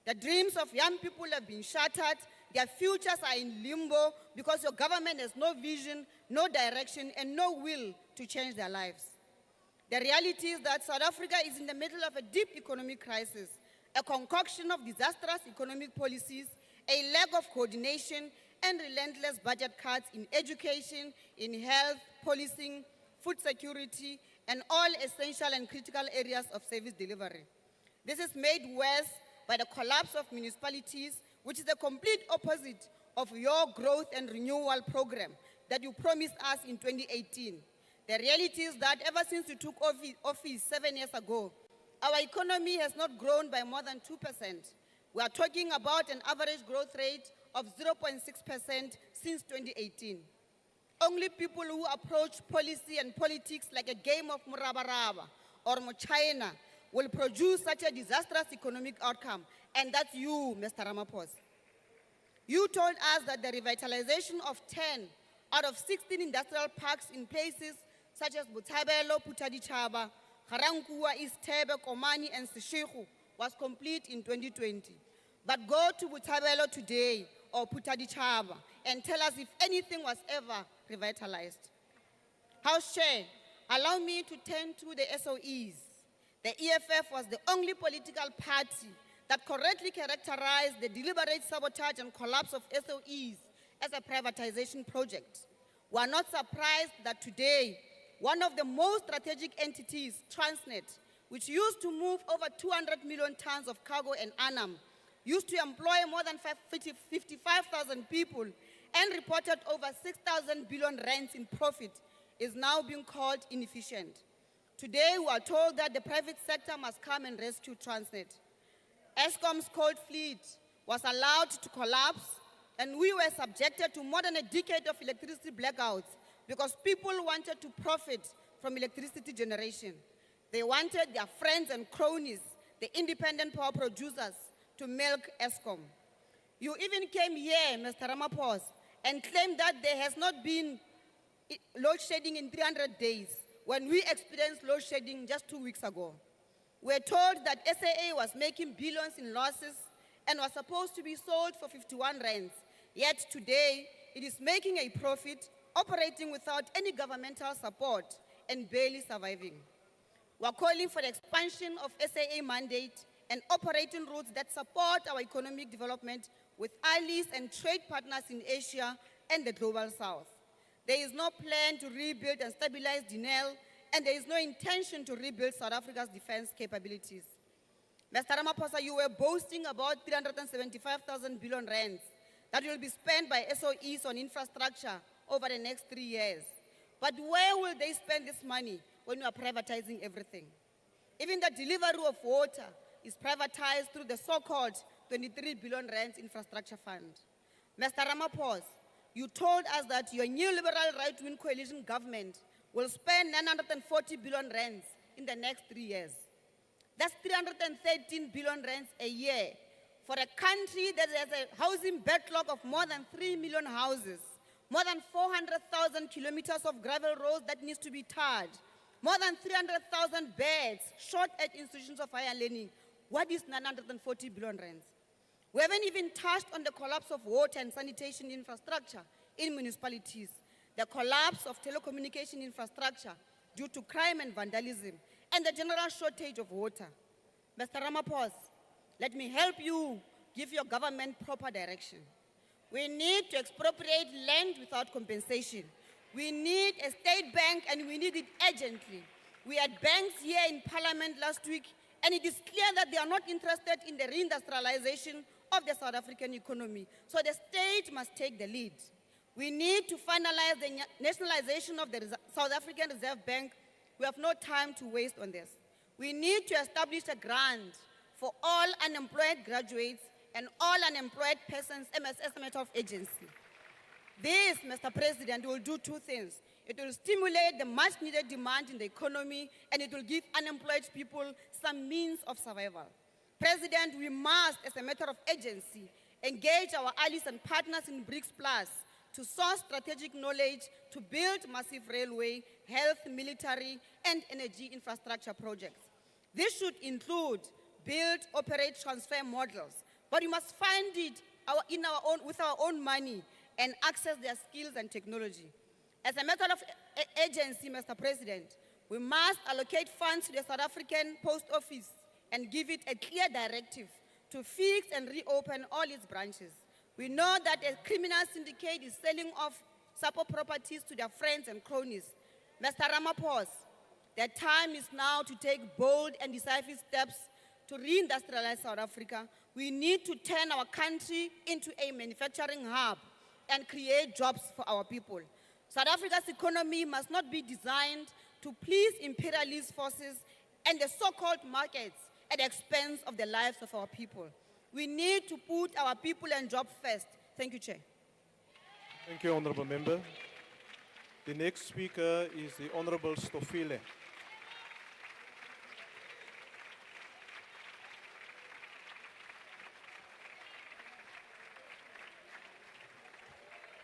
The dreams of young people have been shattered. Their futures are in limbo because your government has no vision, no direction, and no will to change their lives. The reality is that South Africa is in the middle of a deep economic crisis, a concoction of disastrous economic policies, a lack of coordination, and relentless budget cuts in education, in health, policing, food security, and all essential and critical areas of service delivery. This is made worse by the collapse of municipalities, which is the complete opposite of your growth and renewal program that you promised us in 2018. The reality is that ever since you took office 7 years ago, our economy has not grown by more than 2%. We are talking about an average growth rate of 0.6% since 2018. Only people who approach policy and politics like a game of murabaraba or China will produce such a disastrous economic outcome, and that's you, Mr. Ramaphosa. You told us that the revitalization of 10 out of 16 industrial parks in places such as Botshabelo, Phuthaditjhaba, Ga-Rankuwa, East Thebe, Komani, and Seshego was complete in 2020. But go to Botshabelo today or Phuthaditjhaba and tell us if anything was ever revitalized. House Chair, allow me to turn to the SOEs. The EFF was the only political party that correctly characterized the deliberate sabotage and collapse of SOEs as a privatization project. We are not surprised that today, one of the most strategic entities, Transnet, which used to move over 200 million tons of cargo and annum, used to employ more than 55,000 people and reported over 6,000 billion rands in profit, is now being called inefficient. Today, we are told that the private sector must come and rescue Transnet. Eskom's coal fleet was allowed to collapse, and we were subjected to more than a decade of electricity blackouts because people wanted to profit from electricity generation. They wanted their friends and cronies, the independent power producers, to milk Eskom. You even came here, Mr. Ramaphosa, and claimed that there has not been load shedding in 300 days when we experienced load shedding just 2 weeks ago. We're told that SAA was making billions in losses and was supposed to be sold for 51 rands. Yet today, it is making a profit, operating without any governmental support and barely surviving. We're calling for the expansion of SAA mandate and operating routes that support our economic development with allies and trade partners in Asia and the Global South. There is no plan to rebuild and stabilize Denel, and there is no intention to rebuild South Africa's defense capabilities. Mr. Ramaphosa, you were boasting about 375,000 billion rands that will be spent by SOEs on infrastructure over the next 3 years. But where will they spend this money when you are privatizing everything? Even the delivery of water is privatized through the so-called 23 billion rands infrastructure fund. Mr. Ramaphosa, you told us that your neoliberal right-wing coalition government will spend 940 billion rands in the next 3 years. That's 313 billion rands a year for a country that has a housing backlog of more than 3 million houses, more than 400,000 kilometers of gravel roads that needs to be tarred, more than 300,000 beds short at institutions of higher learning. What is 940 billion rands? We haven't even touched on the collapse of water and sanitation infrastructure in municipalities, the collapse of telecommunication infrastructure due to crime and vandalism, and the general shortage of water. Mr. Ramaphosa, let me help you give your government proper direction. We need to expropriate land without compensation. We need a state bank, and we need it urgently. We had banks here in Parliament last week, and it is clear that they are not interested in the reindustrialization of the South African economy. So the state must take the lead. We need to finalize the nationalization of the South African Reserve Bank. We have no time to waste on this. We need to establish a grant for all unemployed graduates and all unemployed persons as a matter of agency. This, Mr. President, will do two things. It will stimulate the much needed demand in the economy, and it will give unemployed people some means of survival. President, we must, as a matter of agency, engage our allies and partners in BRICS Plus to source strategic knowledge to build massive railway, health, military, and energy infrastructure projects. This should include build, operate, transfer models, but we must fund it with our own money and access their skills and technology. As a matter of agency, Mr. President, we must allocate funds to the South African Post Office and give it a clear directive to fix and reopen all its branches. We know that a criminal syndicate is selling off support properties to their friends and cronies. Mr. Ramaphosa, the time is now to take bold and decisive steps to reindustrialize South Africa. We need to turn our country into a manufacturing hub and create jobs for our people. South Africa's economy must not be designed to please imperialist forces and the so-called markets at the expense of the lives of our people. We need to put our people and jobs first. Thank you, Chair. Thank you, Honourable Member. The next speaker is the Honourable Stofile.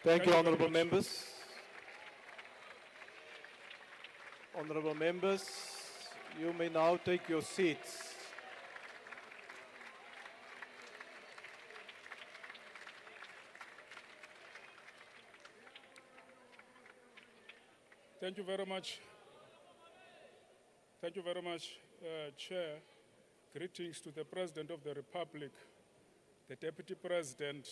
Thank you, Honourable Members. Honourable Members, you may now take your seats. Thank you very much. Thank you very much, Chair. Greetings to the President of the Republic, the Deputy President,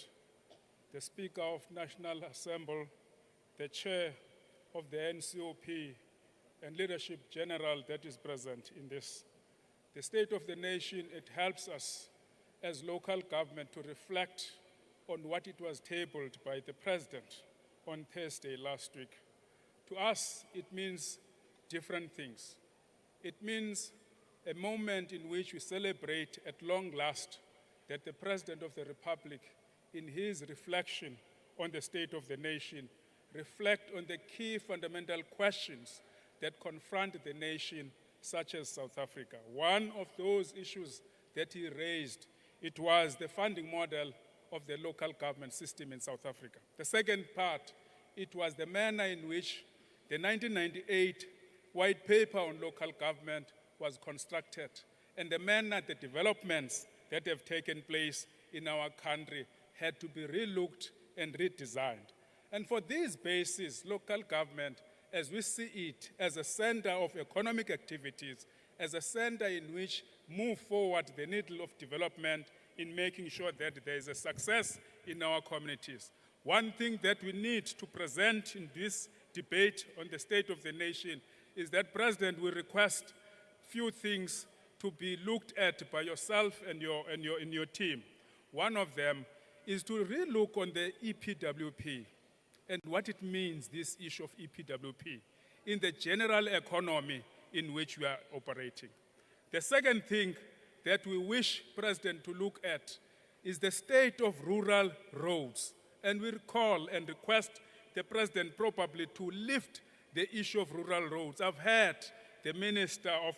the Speaker of National Assembly, the Chair of the NCOP, and Leadership General that is present in this. The State of the Nation, it helps us as local government to reflect on what it was tabled by the President on Thursday last week. To us, it means different things. It means a moment in which we celebrate at long last that the President of the Republic, in his reflection on the state of the nation, reflect on the key fundamental questions that confront the nation, such as South Africa. One of those issues that he raised, it was the funding model of the local government system in South Africa. The second part, it was the manner in which the 1998 white paper on local government was constructed, and the manner the developments that have taken place in our country had to be relooked and redesigned. And for this basis, local government, as we see it, as a center of economic activities, as a center in which move forward the needle of development in making sure that there is a success in our communities. One thing that we need to present in this debate on the state of the nation is that President will request few things to be looked at by yourself and your team. One of them is to relook on the EPWP and what it means, this issue of EPWP, in the general economy in which we are operating. The second thing that we wish President to look at is the state of rural roads. And we call and request the President probably to lift the issue of rural roads. I've heard the Minister of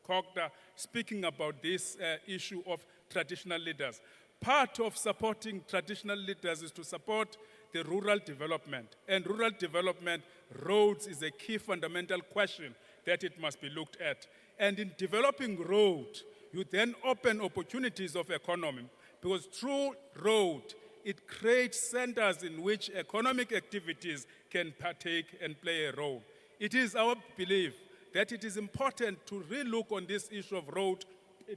Kokda speaking about this issue of traditional leaders. Part of supporting traditional leaders is to support the rural development. And rural development, roads is a key fundamental question that it must be looked at. And in developing road, you then open opportunities of economy, because through road, it creates centers in which economic activities can partake and play a role. It is our belief that it is important to relook on this issue of road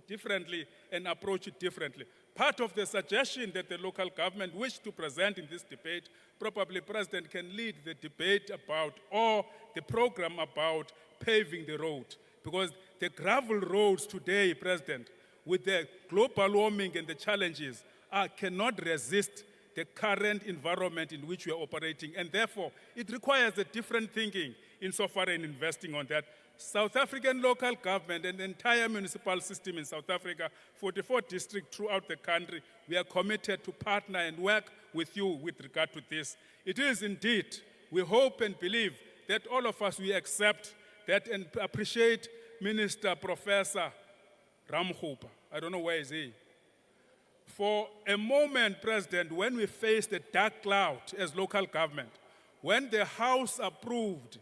differently and approach it differently. Part of the suggestion that the local government wished to present in this debate, probably President can lead the debate about, or the program about paving the road. Because the gravel roads today, President, with the global warming and the challenges, cannot resist the current environment in which we are operating. And therefore, it requires a different thinking insofar as investing on that. South African local government and the entire municipal system in South Africa, 44 districts throughout the country, we are committed to partner and work with you with regard to this. It is indeed, we hope and believe that all of us, we accept that and appreciate Minister Professor Ramokgopa. I don't know where is he. For a moment, President, when we faced a dark cloud as local government, when the House approved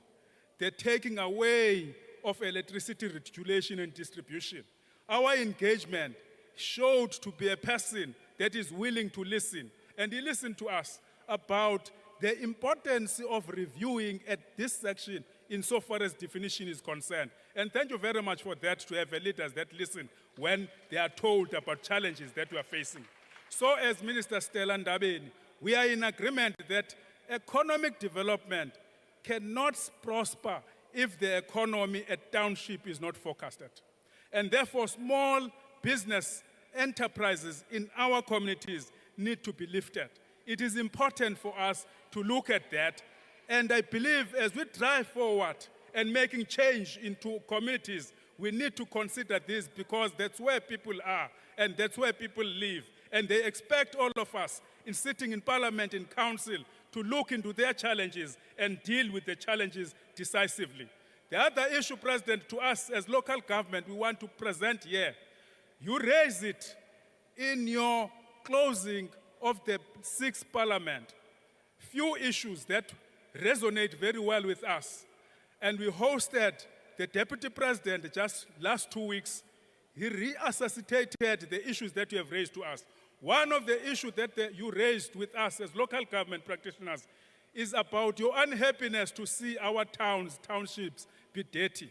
the taking away of electricity regulation and distribution, our engagement showed to be a person that is willing to listen. And he listened to us about the importance of reviewing at this section insofar as definition is concerned. And thank you very much for that, to have leaders that listen when they are told about challenges that we are facing. So as Minister Stella Ndabeni, we are in agreement that economic development cannot prosper if the economy at township is not forecasted. And therefore, small business enterprises in our communities need to be lifted. It is important for us to look at that. And I believe as we drive forward and making change into communities, we need to consider this, because that's where people are and that's where people live. And they expect all of us in sitting in Parliament and Council to look into their challenges and deal with the challenges decisively. The other issue, President, to us as local government, we want to present here. You raise it in your closing of the 6th Parliament. Few issues that resonate very well with us. And we hosted the Deputy President just last 2 weeks. He resuscitated the issues that you have raised to us. One of the issues that you raised with us as local government practitioners is about your unhappiness to see our towns, townships be dirty.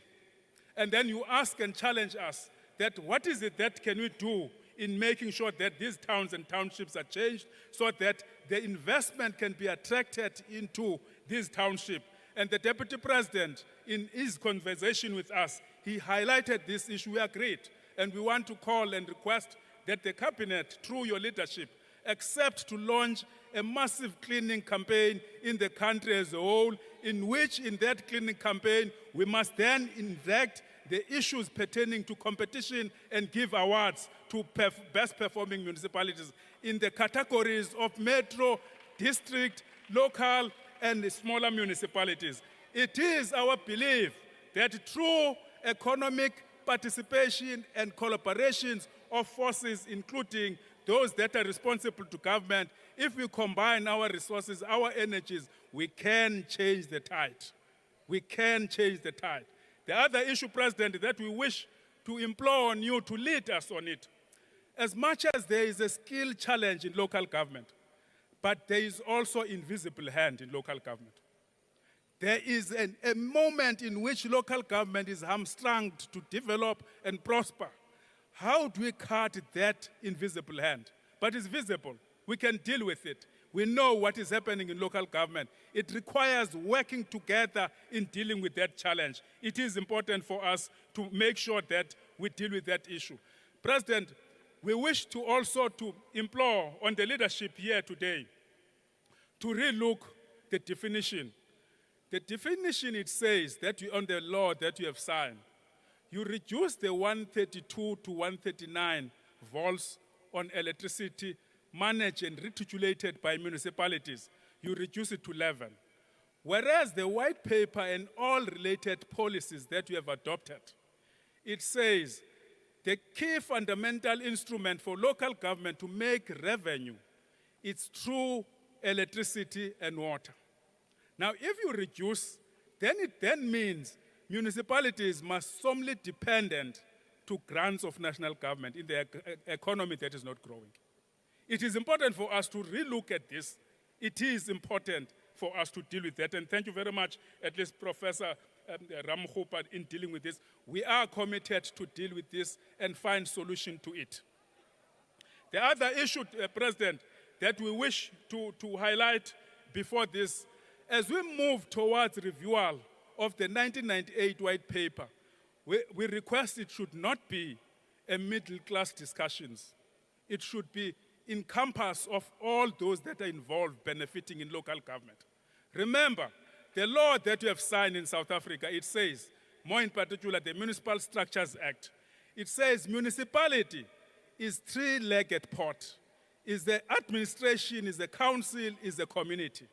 And then you ask and challenge us that what is it that can we do in making sure that these towns and townships are changed so that the investment can be attracted into these townships. And the Deputy President, in his conversation with us, he highlighted this issue. We agreed. And we want to call and request that the Cabinet, through your leadership, accept to launch a massive cleaning campaign in the country as a whole, in which, in that cleaning campaign, we must then inject the issues pertaining to competition and give awards to best performing municipalities in the categories of metro, district, local, and smaller municipalities. It is our belief that through economic participation and collaborations of forces, including those that are responsible to government, if we combine our resources, our energies, we can change the tide. We can change the tide. The other issue, President, that we wish to implore on you to lead us on it, as much as there is a skill challenge in local government, but there is also invisible hand in local government. There is a moment in which local government is hamstrung to develop and prosper. How do we cut that invisible hand? But it's visible. We can deal with it. We know what is happening in local government. It requires working together in dealing with that challenge. It is important for us to make sure that we deal with that issue. President, we wish to also to implore on the leadership here today to relook the definition. The definition, it says that on the law that you have signed, you reduce the 132 to 139 volts on electricity managed and retitulated by municipalities. You reduce it to 11. Whereas the white paper and all related policies that we have adopted, it says the key fundamental instrument for local government to make revenue is through electricity and water. Now, if you reduce, then it then means municipalities must solely dependent to grants of national government in the economy that is not growing. It is important for us to relook at this. It is important for us to deal with that. And thank you very much, at least Professor Ramokgopa, in dealing with this. We are committed to deal with this and find solution to it. The other issue, President, that we wish to highlight before this, as we move towards reviewal of the 1998 white paper, we request it should not be a middle-class discussions. It should be encompass of all those that are involved benefiting in local government. Remember, the law that we have signed in South Africa, it says, more in particular, the Municipal Structures Act, it says municipality is three-legged pot. Is the administration, is the council, is the community.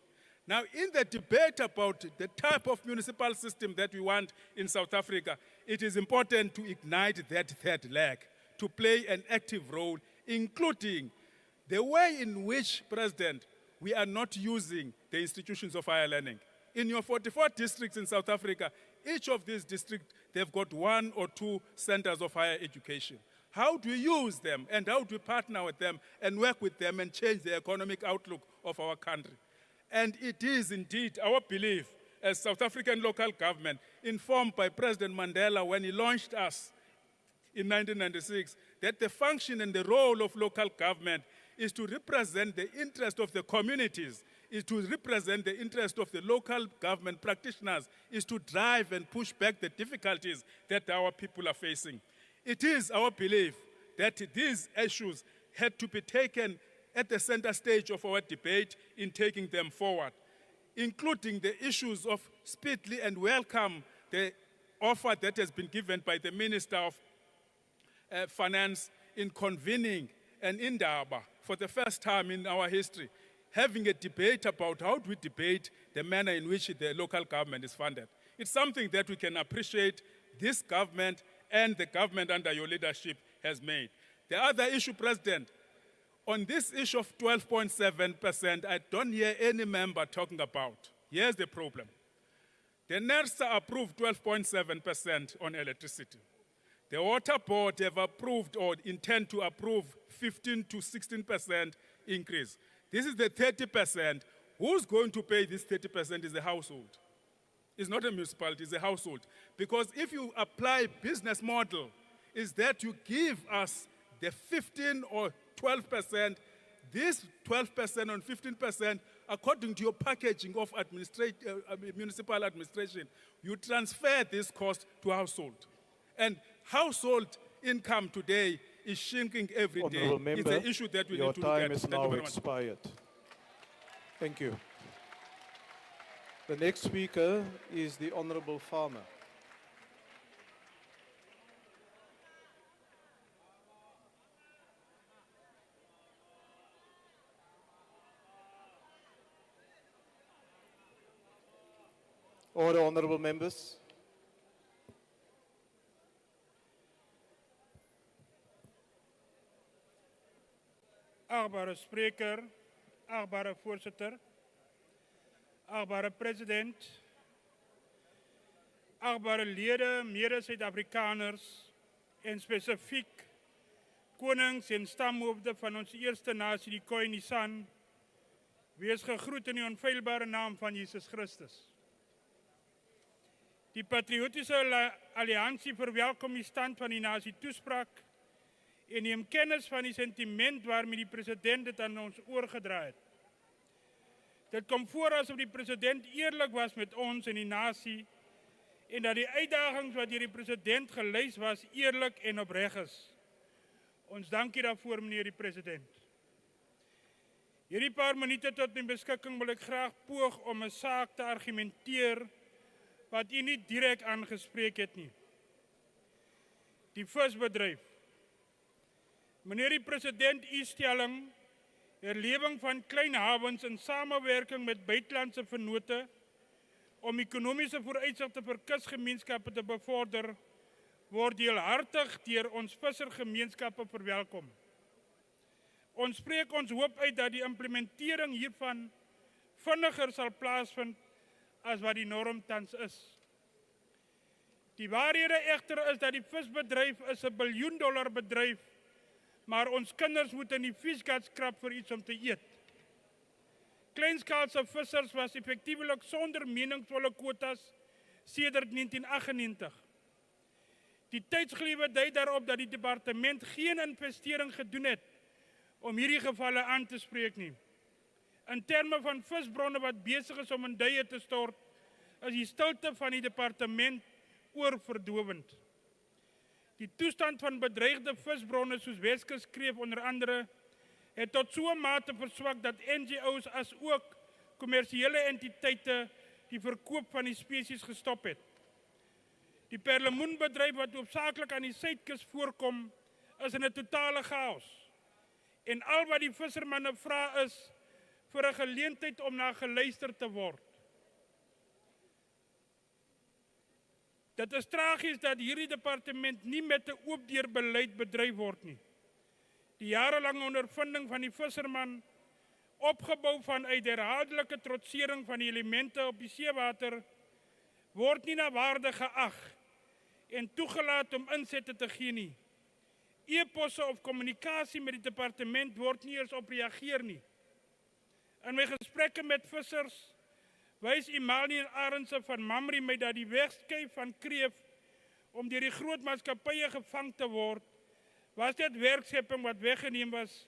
Now, in the debate about the type of municipal system that we want in South Africa, it is important to ignite that third leg, to play an active role, including the way in which, President, we are not using the institutions of higher learning. In your 44 districts in South Africa, each of these districts, they've got 1 or 2 centers of higher education. How do we use them and how do we partner with them and work with them and change the economic outlook of our country? And it is indeed our belief as South African local government, informed by President Mandela when he launched us in 1996, that the function and the role of local government is to represent the interest of the communities, is to represent the interest of the local government practitioners, is to drive and push back the difficulties that our people are facing. It is our belief that these issues had to be taken at the center stage of our debate in taking them forward, including the issues of speedily and welcome the offer that has been given by the Minister of Finance in convening an Indaba for the first time in our history, having a debate about how do we debate the manner in which the local government is funded. It's something that we can appreciate this government and the government under your leadership has made. The other issue, President, on this issue of 12.7%, I don't hear any member talking about. Here's the problem. The NERSA approved 12.7% on electricity. The Water Board have approved or intend to approve 15 to 16% increase. This is the 30%. Who's going to pay this 30% is the household. It's not a municipality, it's a household. Because if you apply business model, is that you give us the 15 or 12%, this 12% on 15%, according to your packaging of municipal administration, you transfer this cost to household. And household income today is shrinking every day. Honourable Member, it's an issue that we your need to look at. time is Thank you now very much. expired. Thank you. The next speaker is the Honourable Farmer. Order, honourable members. Achtbare spreker, achtbare voorzitter, achtbare president, achtbare lede, mede-Suid-Afrikaners en spesifiek konings en stamhoofde van ons eerste nasie, die Khoi Nisan, wees gegroet in die onfeilbare naam van Jesus Christus. Die Patriotiese Alliansie verwelkom die stand van die nasie toespraak en neem kennis van die sentiment waarmee die president dit aan ons oorgedra het. Dit kom voor asof die president eerlik was met ons en die nasie en dat die uitdagings wat deur die president gelys was eerlik en opreg is. Ons dankie daarvoor, meneer die president. Hierdie paar minute tot my beskikking wil ek graag poog om 'n saak te argumenteer wat u nie direk aangespreek het nie. Die visbedryf. Meneer die president, u stelling, herlewing van klein hawens in samewerking met buitelandse vennote, om ekonomiese vooruitsigte vir kusgemeenskappe te bevorder, word deelhartig deur ons vissergemeenskappe verwelkom. Ons spreek ons hoop uit dat die implementering hiervan vinniger sal plaasvind as wat die norm tans is. Die waarhede egter is dat die visbedryf is 'n biljoen-dollar bedryf, maar ons kinders moet in die viesgat skrap vir iets om te eet. Kleinskaalse vissers was effektiewelik sonder meningsvolle kwotas sedert 1998. Die tydsgelewe dui daarop dat die departement geen investering gedoen het om hierdie gevalle aan te spreek nie. In terme van visbronne wat besig is om in duie te stort, is die stilte van die departement oorverdowend. Die toestand van bedreigde visbronne soos Weskuskreef onder andere het tot so 'n mate verswak dat NGO's as ook kommersiële entiteite die verkoop van die spesies gestop het. Die perlemoenbedryf wat hoofsaaklik aan die suidkus voorkom, is in 'n totale chaos. En al wat die vissermanne vra is vir 'n geleentheid om na geluister te word. Dit is tragies dat hierdie departement nie met 'n oop deur beleid bedryf word nie. Die jarelange ondervinding van die visserman, opgebou vanuit herhaaldelike trotsering van die elemente op die seewater, word nie na waarde geag en toegelaat om insette te gee nie. E-posse of kommunikasie met die departement word nie eers op reageer nie. In my gesprekke met vissers wys Emmanuel Arendse van Mamre my dat die wegskuif van kreef om deur die groot maatskappye gevang te word, was dit werkskepping wat weggeneem was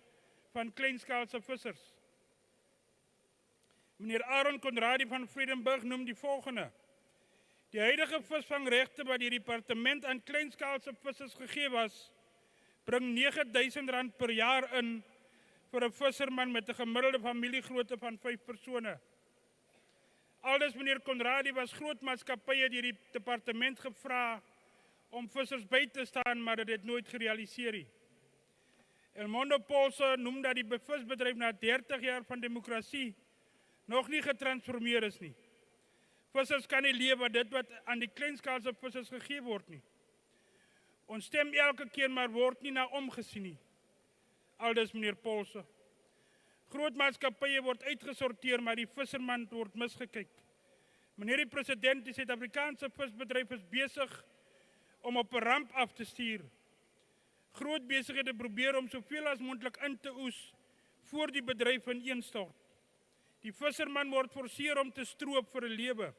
van kleinskaalse vissers. Meneer Aaron Conradie van Vredenburg noem die volgende: die huidige visvangregte wat die departement aan kleinskaalse vissers gegee was, bring R9.000 per jaar in vir 'n visserman met 'n gemiddelde familiegrootte van 5 persone. Aldus meneer Conradie was groot maatskappye deur die departement gevra om vissers by te staan, maar dit het nooit gerealiseer nie. Elmondo Paulse noem dat die visbedryf na 30 jaar van demokrasie nog nie getransformeer is nie. Vissers kan nie lewe dit wat aan die kleinskaalse vissers gegee word nie. Ons stem elke keer maar word nie na omgesien nie. Aldus meneer Paulse. Groot maatskappye word uitgesorteer, maar die visserman word misgekyk. Meneer die president, die Suid-Afrikaanse visbedryf is besig om op 'n ramp af te stuur. Groot besighede probeer om soveel as moontlik in te oes voor die bedryf ineenstort. Die visserman word forceer om te stroop vir 'n lewe.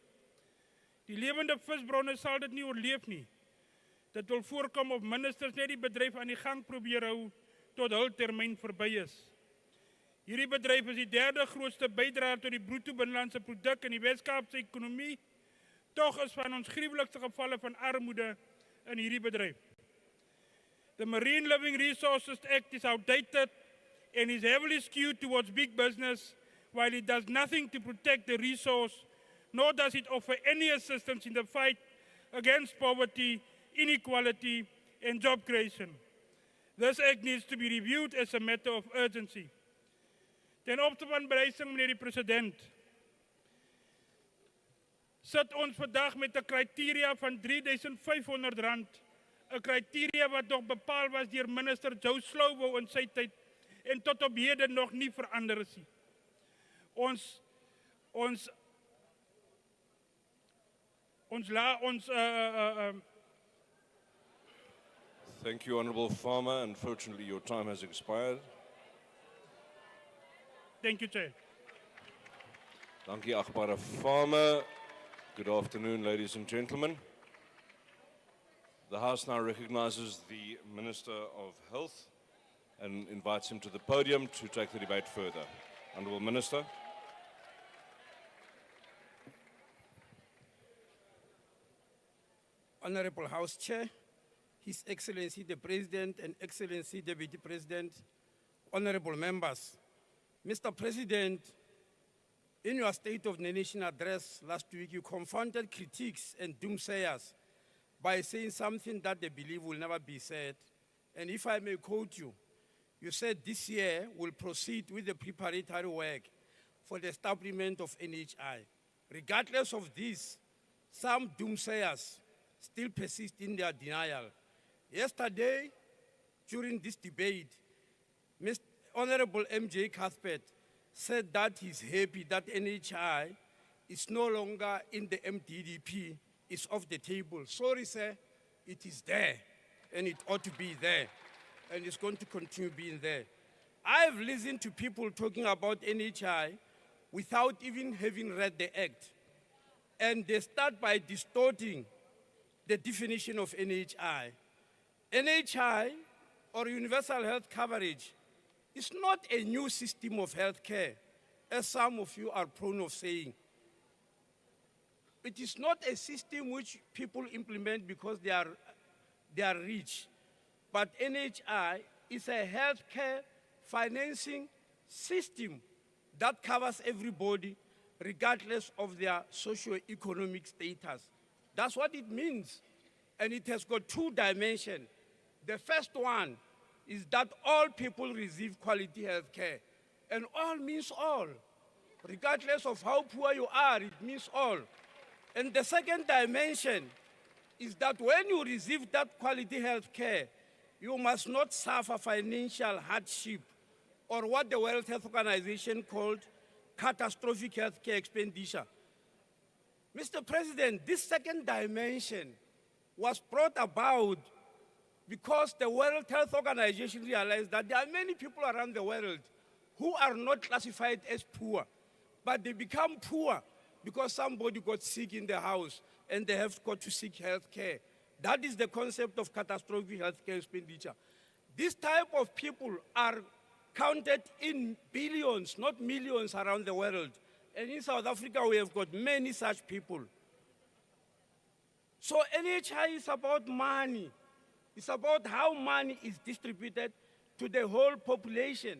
Die lewende visbronne sal dit nie oorleef nie. Dit wil voorkom of ministers net die bedryf aan die gang probeer hou tot hul termyn verby is. Hierdie bedryf is die derde grootste bydraer tot die bruto binnelandse produk in die Wes-Kaapse ekonomie. Tog is van ons gruwelikste gevalle van armoede in hierdie bedryf. The Marine Living Resources Act is outdated and is heavily skewed towards big business, while it does nothing to protect the resource, nor does it offer any assistance in the fight against poverty, inequality, and job creation. This act needs to be reviewed as a matter of urgency. Ten opsigte van bereising, meneer die president, sit ons vandag met 'n kriteria van R3.500, 'n kriteria wat nog bepaal was deur minister Joe Slovo in sy tyd en tot op hede nog nie verander is nie. Thank you, Honourable Farmer. Unfortunately, your time has expired. Thank you, Chair. Dankie, achtbare Farmer. Good afternoon, ladies and gentlemen. The House now recognizes the Minister of Health and invites him to the podium to take the debate further. Honourable Minister. Honourable House Chair, His Excellency the President and Excellency Deputy President, honourable members. Mr. President, in your State of the Nation address last week, you confronted critics and doomsayers by saying something that they believe will never be said. And if I may quote you, you said this year we'll proceed with the preparatory work for the establishment of NHI. Regardless of this, some doomsayers still persist in their denial. Yesterday, during this debate, Mr. Honorable MJ Cuthbert said that he's happy that NHI is no longer in the MDDP, it's off the table. Sorry, sir, it is there, and it ought to be there, and it's going to continue being there. I've listened to people talking about NHI without even having read the act, and they start by distorting the definition of NHI. NHI, or universal health coverage, is not a new system of health care, as some of you are prone of saying. It is not a system which people implement because they are rich, but NHI is a healthcare financing system that covers everybody regardless of their socio-economic status. That's what it means. And it has got two dimensions. The first one is that all people receive quality health care. And all means all. Regardless of how poor you are, it means all. And the second dimension is that when you receive that quality health care, you must not suffer financial hardship or what the World Health Organization called catastrophic health care expenditure. Mr. President, this second dimension was brought about because the World Health Organization realized that there are many people around the world who are not classified as poor, but they become poor because somebody got sick in the house and they have got to seek health care. That is the concept of catastrophic health care expenditure. This type of people are counted in billions, not millions around the world. And in South Africa, we have got many such people. So NHI is about money. It's about how money is distributed to the whole population.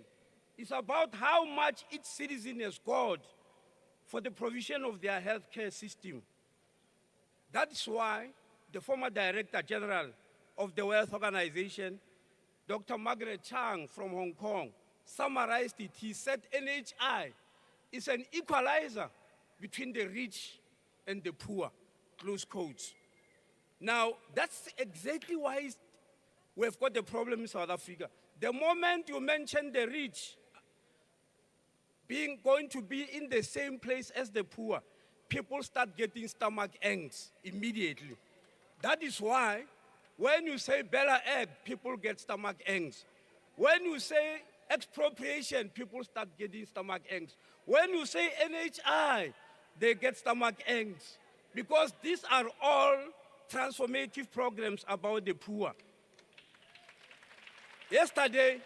It's about how much each citizen has got for the provision of their healthcare system. That's why the former Director General of the World Health Organization, Dr. Margaret Chang from Hong Kong, summarized it. He said NHI is an equalizer between the rich and the poor, close quotes. Now, that's exactly why we've got the problem in South Africa. The moment you mention the rich going to be in the same place as the poor, people start getting stomach aches immediately. That is why when you say Bella Egg, people get stomach aches. When you say expropriation, people start getting stomach aches. When you say NHI, they get stomach aches. Because these are all transformative programs about the poor. Yesterday,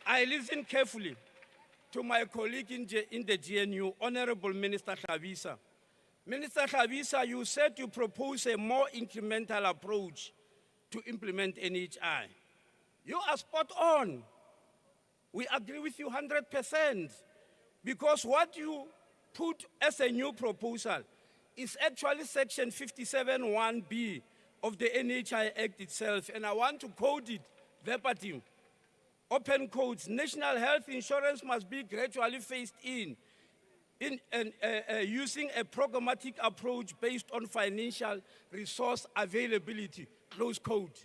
I listened carefully to my colleague in the GNU, Honorable Minister Hlabisa. Minister Hlabisa, you said you propose a more incremental approach to implement NHI. You are spot on. We agree with you 100%, because what you put as a new proposal is actually Section 57(1)(b) of the NHI Act itself, and I want to quote it verbatim. Open quotes: national health insurance must be gradually phased in using a programmatic approach based on financial resource availability, close quote.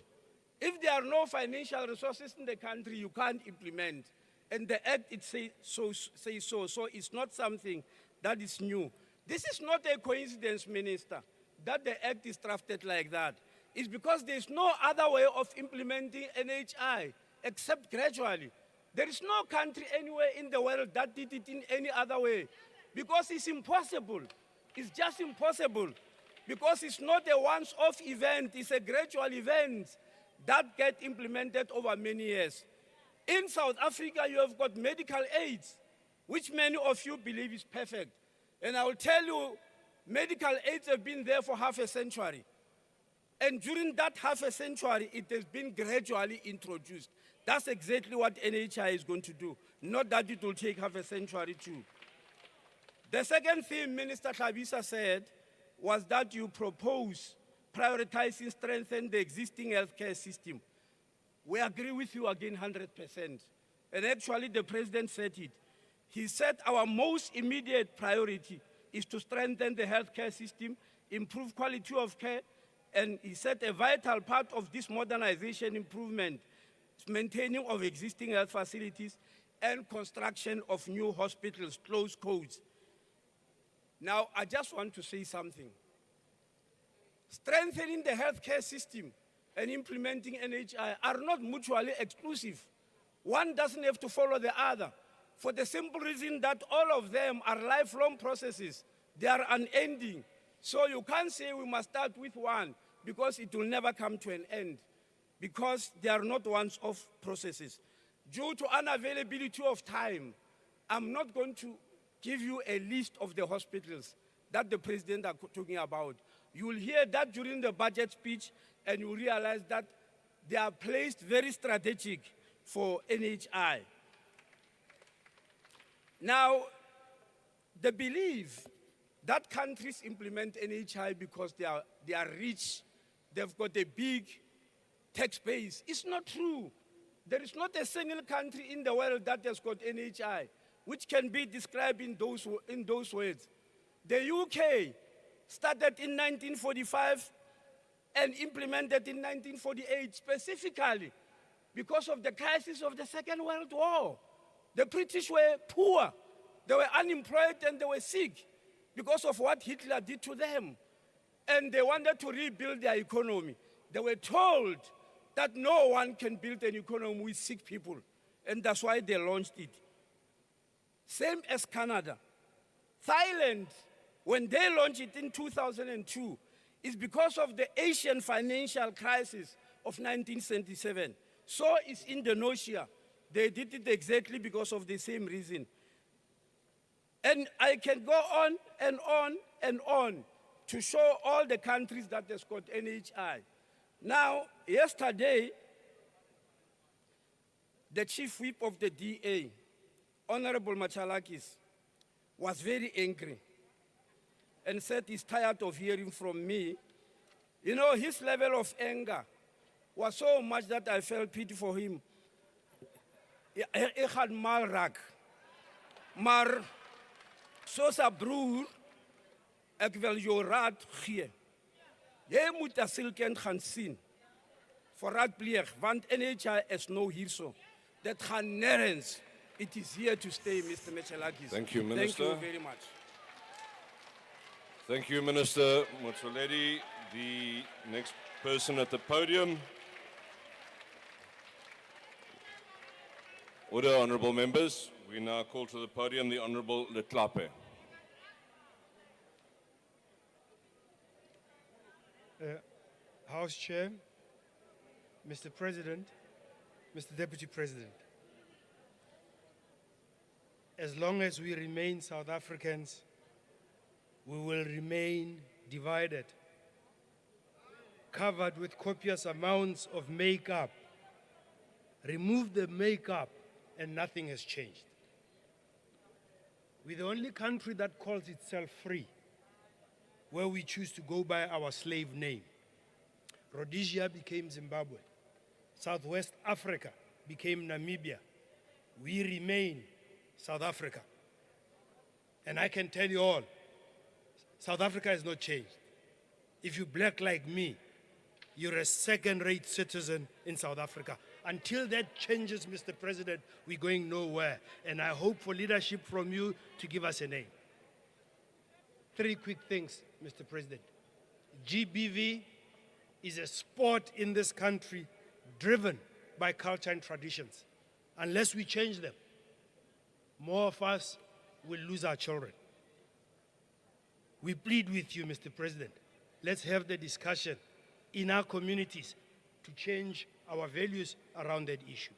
If there are no financial resources in the country, you can't implement. And the Act it says so. So it's not something that is new. This is not a coincidence, Minister, that the Act is drafted like that. It's because there's no other way of implementing NHI except gradually. There is no country anywhere in the world that did it in any other way, because it's impossible. It's just impossible, because it's not a once-off event. It's a gradual event that gets implemented over many years. In South Africa, you have got medical aids, which many of you believe is perfect. And I will tell you, medical aids have been there for half a century. And during that half a century, it has been gradually introduced. That's exactly what NHI is going to do, not that it will take half a century too. The second thing Minister Hlabisa said was that you propose prioritizing, strengthen the existing healthcare system. We agree with you again 100%. And actually the President said it. He said our most immediate priority is to strengthen the healthcare system, improve quality of care, and he said a vital part of this modernization improvement is maintaining of existing health facilities and construction of new hospitals, close quotes. Now, I just want to say something. Strengthening the healthcare system and implementing NHI are not mutually exclusive. One doesn't have to follow the other, for the simple reason that all of them are lifelong processes. They are unending. So you can't say we must start with one, because it will never come to an end, because they are not once-off processes. Due to unavailability of time, I'm not going to give you a list of the hospitals that the president is talking about. You will hear that during the budget speech, and you will realize that they are placed very strategic for NHI. Now, the belief that countries implement NHI because they are rich, they've got a big tax base, is not true. There is not a single country in the world that has got NHI, which can be described in those words. The UK started in 1945 and implemented in 1948 specifically because of the crisis of the Second World War. The British were poor, they were unemployed, and they were sick because of what Hitler did to them. And they wanted to rebuild their economy. They were told that no one can build an economy with sick people, and that's why they launched it. Same as Canada. Thailand, when they launched it in 2002, is because of the Asian financial crisis of 1977. So is Indonesia. They did it exactly because of the same reason. And I can go on and on and on to show all the countries that has got NHI. Now, yesterday, the chief whip of the DA, Honorable Machalakis, was very angry and said he's tired of hearing from me. You know, his level of anger was so much that I felt pity for him. Ik had mal raak. Maar soos 'n broer, ek wil jou raad gee. Jy moet asielkind gaan sien. Voor raadpleeg, want NHI is nou hierso. Dit gaan nergens. It is here to stay, Mr. Machalakis. Thank you, Minister. Thank you very much. Thank you, Minister Motsoaledi. The next person at the podium. Order, honourable members. We now call to the podium the Honourable Letlape. House Chair, Mr. President, Mr. Deputy President. As long as we remain South Africans, we will remain divided, covered with copious amounts of makeup. Remove the makeup and nothing has changed. We're the only country that calls itself free, where we choose to go by our slave name. Rhodesia became Zimbabwe. Southwest Africa became Namibia. We remain South Africa. And I can tell you all, South Africa has not changed. If you're black like me, you're a second-rate citizen in South Africa. Until that changes, Mr. President, we're going nowhere. And I hope for leadership from you to give us a name. 3 quick things, Mr. President. GBV is a sport in this country driven by culture and traditions. Unless we change them, more of us will lose our children. We plead with you, Mr. President. Let's have the discussion in our communities to change our values around that issue.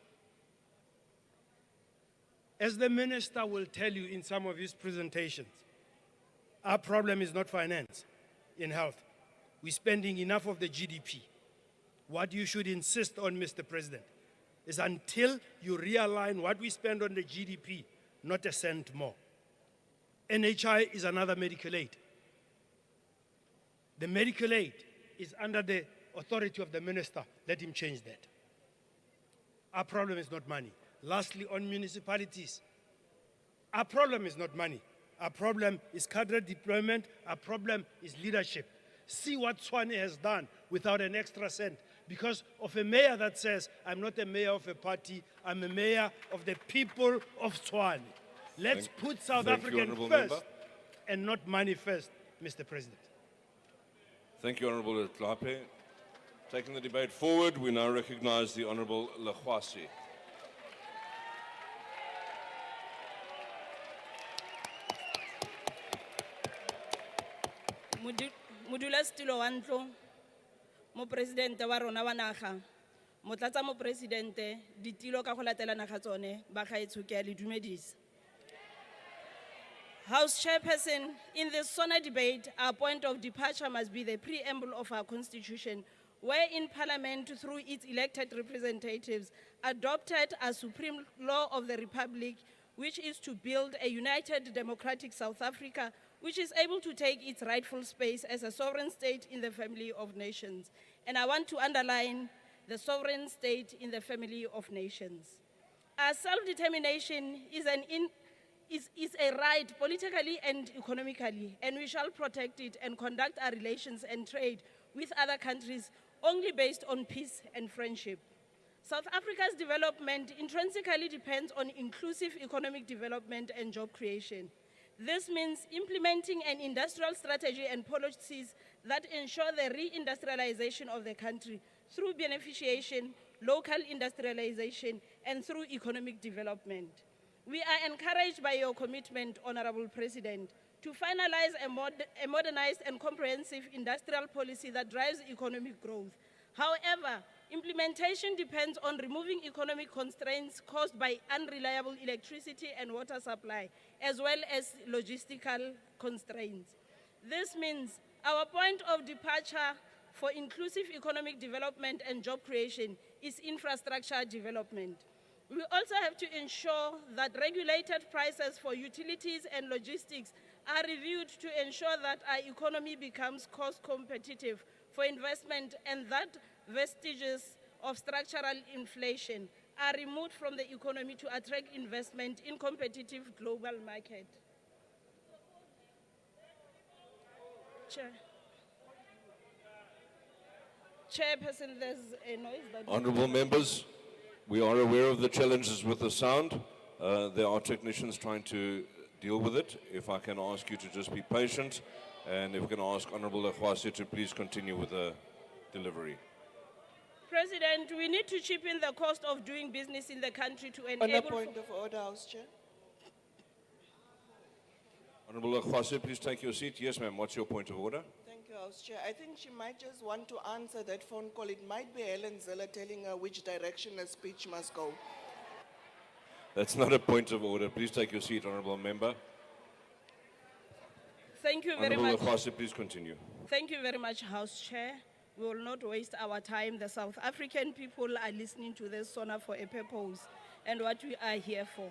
As the minister will tell you in some of his presentations, our problem is not finance in health. We're spending enough of the GDP. What you should insist on, Mr. President, is until you realign what we spend on the GDP, not a cent more. NHI is another medical aid. The medical aid is under the authority of the minister. Let him change that. Our problem is not money. Lastly, on municipalities, our problem is not money. Our problem is cadre deployment. Our problem is leadership. See what Tshwane has done without an extra cent. Because of a mayor that says, I'm not a mayor of a party, I'm a mayor of the people of Tshwane. Let's put South thank you, African Honourable first Member. and not money first, Mr. President. Thank you, Honourable Tlape. Taking the debate forward, we now recognize the Honourable Lekhwasi. Modulasetulo wa ntlo, Mopresidente wa rona wa naga, Motlatsa Mopresidente, ditilo ka go latelana ga tsone, ba gaetsho ke a le dumedisa. House Chairperson, in this SONA debate, our point of departure must be the preamble of our Constitution, wherein Parliament, through its elected representatives, adopted a supreme law of the Republic, which is to build a united democratic South Africa, which is able to take its rightful space as a sovereign state in the family of nations. And I want to underline the sovereign state in the family of nations. Our self-determination is a right politically and economically, and we shall protect it and conduct our relations and trade with other countries only based on peace and friendship. South Africa's development intrinsically depends on inclusive economic development and job creation. This means implementing an industrial strategy and policies that ensure the reindustrialization of the country through beneficiation, local industrialization, and through economic development. We are encouraged by your commitment, Honorable President, to finalize a modernized and comprehensive industrial policy that drives economic growth. However, implementation depends on removing economic constraints caused by unreliable electricity and water supply, as well as logistical constraints. This means our point of departure for inclusive economic development and job creation is infrastructure development. We also have to ensure that regulated prices for utilities and logistics are reviewed to ensure that our economy becomes cost competitive for investment and that vestiges of structural inflation are removed from the economy to attract investment in competitive global market. Chairperson, there's a noise that... Honourable members, we are aware of the challenges with the sound. There are technicians trying to deal with it. If I can ask you to just be patient, and if we can ask Honourable Lekhwasi to please continue with the delivery. President, we need to chip in the cost of doing business in the country to On a enable... point of order, House Chair. Honourable Lekhwasi, please take your seat. Yes, ma'am. What's your point of order? Thank you, House Chair. I think she might just want to answer that phone call. It might be Helen Zeller telling her which direction her speech must go. That's not a point of order. Please take your seat, Honourable Member. Thank you very Honourable much. Lekhwasi, please continue. Thank you very much, House Chair. We will not waste our time. The South African people are listening to this SONA for a purpose and what we are here for.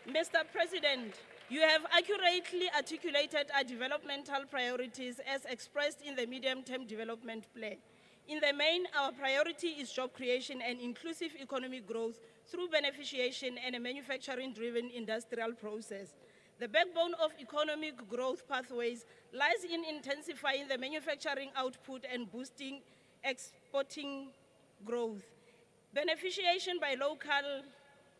Mr. President, you have accurately articulated our developmental priorities as expressed in the medium-term development plan. In the main, our priority is job creation and inclusive economic growth through beneficiation and a manufacturing-driven industrial process. The backbone of economic growth pathways lies in intensifying the manufacturing output and boosting exporting growth. Beneficiation by local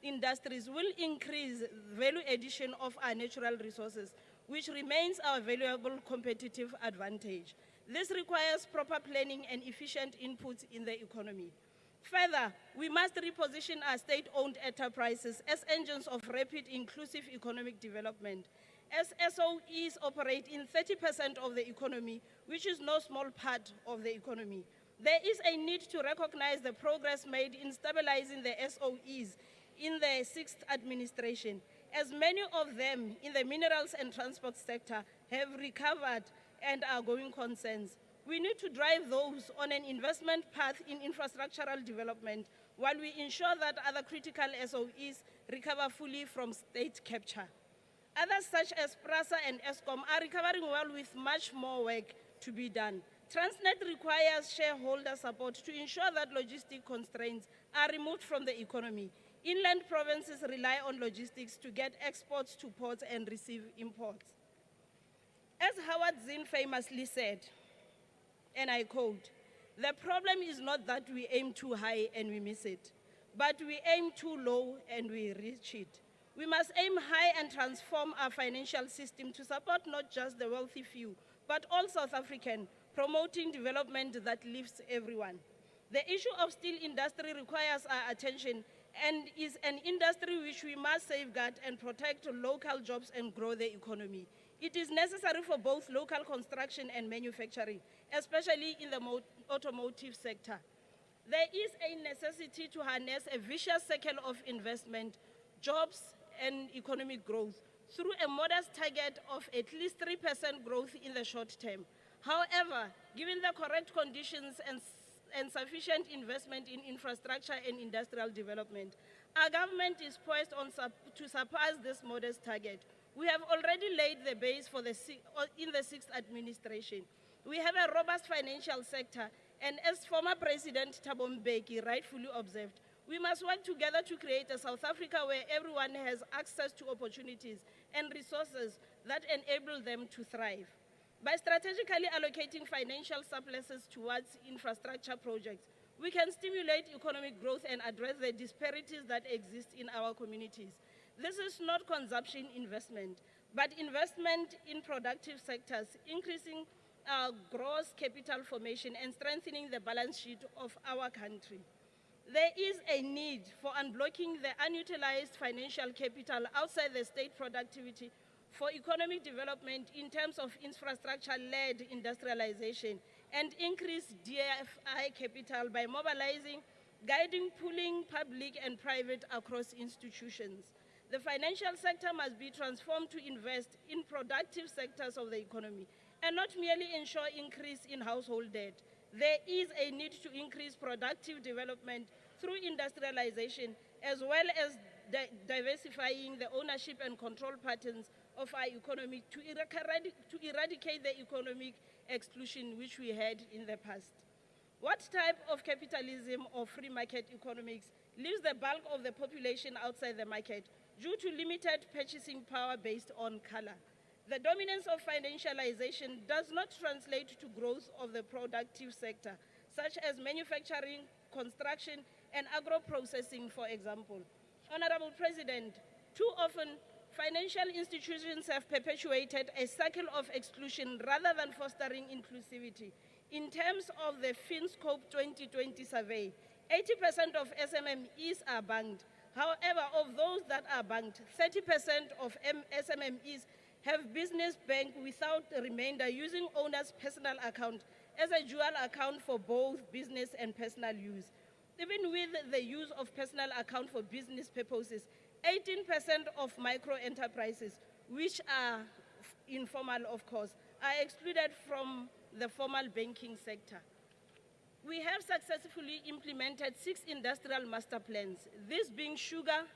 industries will increase value addition of our natural resources, which remains our valuable competitive advantage. This requires proper planning and efficient inputs in the economy. Further, we must reposition our state-owned enterprises as engines of rapid inclusive economic development. As SOEs operate in 30% of the economy, which is no small part of the economy, there is a need to recognize the progress made in stabilizing the SOEs in the sixth administration, as many of them in the minerals and transport sector have recovered and are going concerns. We need to drive those on an investment path in infrastructural development while we ensure that other critical SOEs recover fully from state capture. Others such as PRASA and ESCOM are recovering well with much more work to be done. Transnet requires shareholder support to ensure that logistic constraints are removed from the economy. Inland provinces rely on logistics to get exports to ports and receive imports. As Howard Zinn famously said, and I quote, "The problem is not that we aim too high and we miss it, but we aim too low and we reach it." We must aim high and transform our financial system to support not just the wealthy few, but all South African, promoting development that lifts everyone. The issue of steel industry requires our attention and is an industry which we must safeguard and protect local jobs and grow the economy. It is necessary for both local construction and manufacturing, especially in the automotive sector. There is a necessity to harness a vicious cycle of investment, jobs, and economic growth through a modest target of at least 3% growth in the short term. However, given the correct conditions and sufficient investment in infrastructure and industrial development, our government is poised to surpass this modest target. We have already laid the base for in the sixth administration. We have a robust financial sector, and as former President Thabo Mbeki rightfully observed, we must work together to create a South Africa where everyone has access to opportunities and resources that enable them to thrive. By strategically allocating financial surpluses towards infrastructure projects, we can stimulate economic growth and address the disparities that exist in our communities. This is not consumption investment, but investment in productive sectors, increasing gross capital formation and strengthening the balance sheet of our country. There is a need for unblocking the unutilized financial capital outside the state productivity for economic development in terms of infrastructure-led industrialization and increased DFI capital by mobilizing, guiding, pooling public and private across institutions. The financial sector must be transformed to invest in productive sectors of the economy and not merely ensure increase in household debt. There is a need to increase productive development through industrialization as well as diversifying the ownership and control patterns of our economy to eradicate the economic exclusion which we had in the past. What type of capitalism or free market economics leaves the bulk of the population outside the market due to limited purchasing power based on color? The dominance of financialization does not translate to growth of the productive sector, such as manufacturing, construction, and agro-processing, for example. Honorable President, too often, financial institutions have perpetuated a cycle of exclusion rather than fostering inclusivity. In terms of the FinScope 2020 survey, 80% of SMMEs are banked. However, of those that are banked, 30% of SMMEs have business bank without the remainder using owner's personal account as a dual account for both business and personal use. Even with the use of personal account for business purposes, 18% of micro enterprises, which are informal of course, are excluded from the formal banking sector. We have successfully implemented 6 industrial master plans, these being sugar,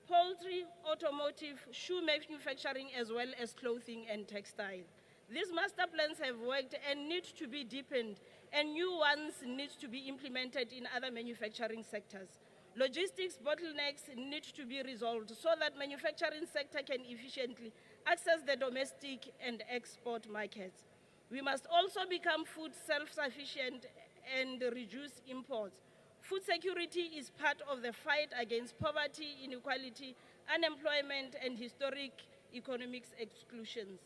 poultry, automotive, shoe manufacturing, as well as clothing and textile. These master plans have worked and need to be deepened, and new ones need to be implemented in other manufacturing sectors. Logistics bottlenecks need to be resolved so that manufacturing sector can efficiently access the domestic and export markets. We must also become food self-sufficient and reduce imports. Food security is part of the fight against poverty, inequality, unemployment, and historic economic exclusions.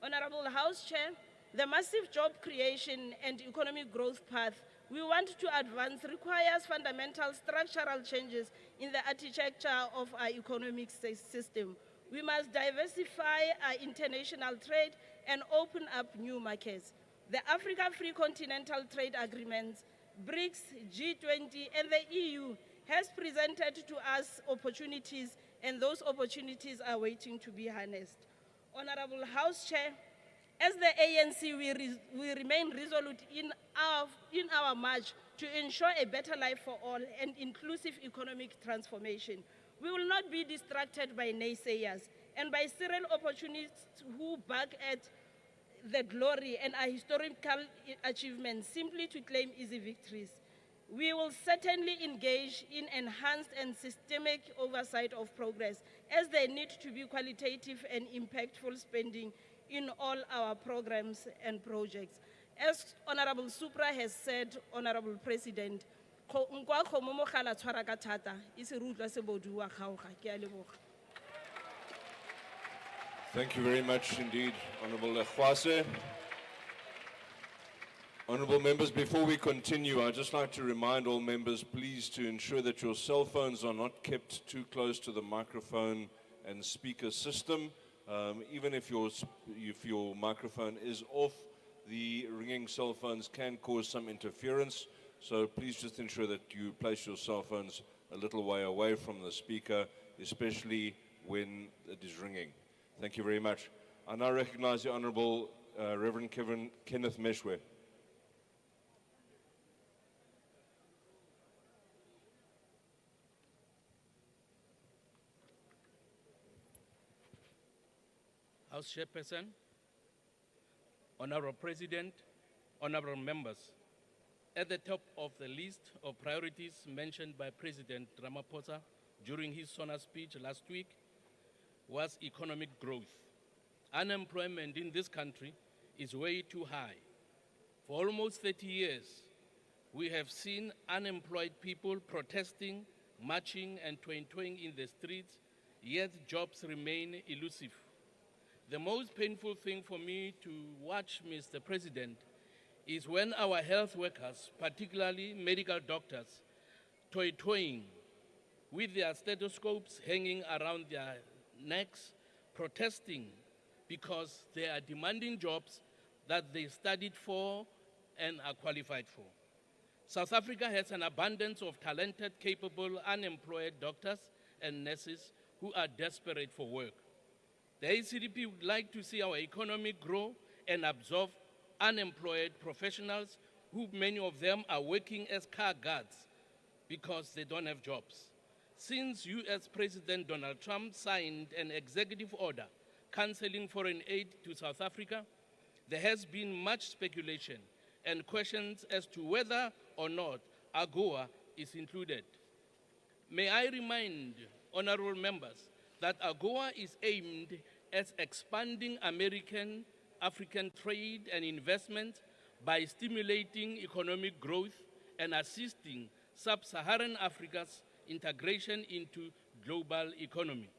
Honorable House Chair, the massive job creation and economic growth path we want to advance requires fundamental structural changes in the architecture of our economic system. We must diversify our international trade and open up new markets. The Africa Free Continental Trade Agreements, BRICS, G20, and the EU has presented to us opportunities, and those opportunities are waiting to be harnessed. Honorable House Chair, as the ANC, we remain resolute in our march to ensure a better life for all and inclusive economic transformation. We will not be distracted by naysayers and by serial opportunists who bark at the glory and our historical achievements simply to claim easy victories. We will certainly engage in enhanced and systemic oversight of progress, as there need to be qualitative and impactful spending in all our programs and projects. As Honorable Supra has said, Honorable President, nkwa kgomo mogala tshwara ka thata, e se re utlwa sebodu wa kgaoga. Ke a leboga. Thank you very much indeed, Honorable Lekwase. Honorable members, before we continue, I'd just like to remind all members, please, to ensure that your cell phones are not kept too close to the microphone and speaker system. Even if your microphone is off, the ringing cell phones can cause some interference. So please just ensure that you place your cell phones a little way away from the speaker, especially when it is ringing. Thank you very much. I now recognize the Honorable Reverend Kenneth Meshwe. House Chairperson, Honorable President, honorable members, at the top of the list of priorities mentioned by President Ramaphosa during his SONA speech last week was economic growth. Unemployment in this country is way too high. For almost 30 years, we have seen unemployed people protesting, marching, and toing in the streets, yet jobs remain elusive. The most painful thing for me to watch, Mr. President, is when our health workers, particularly medical doctors, toying with their stethoscopes hanging around their necks, protesting because they are demanding jobs that they studied for and are qualified for. South Africa has an abundance of talented, capable, unemployed doctors and nurses who are desperate for work. The ACDP would like to see our economy grow and absorb unemployed professionals who many of them are working as car guards because they don't have jobs. Since US President Donald Trump signed an executive order canceling foreign aid to South Africa, there has been much speculation and questions as to whether or not AGOA is included. May I remind honorable members that AGOA is aimed at expanding American-African trade and investment by stimulating economic growth and assisting sub-Saharan Africa's integration into global economy.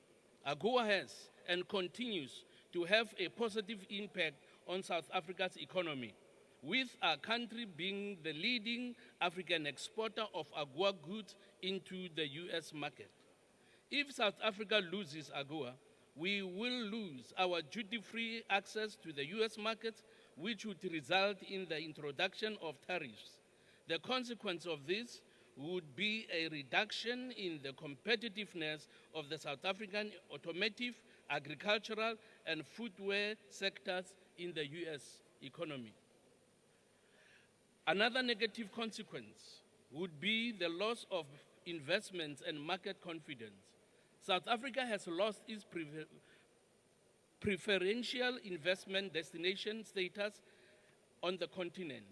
AGOA has and continues to have a positive impact on South Africa's economy, with our country being the leading African exporter of AGOA goods into the US market. If South Africa loses AGOA, we will lose our duty-free access to the US market, which would result in the introduction of tariffs. The consequence of this would be a reduction in the competitiveness of the South African automotive, agricultural, and footwear sectors in the US economy. Another negative consequence would be the loss of investments and market confidence. South Africa has lost its preferential investment destination status on the continent,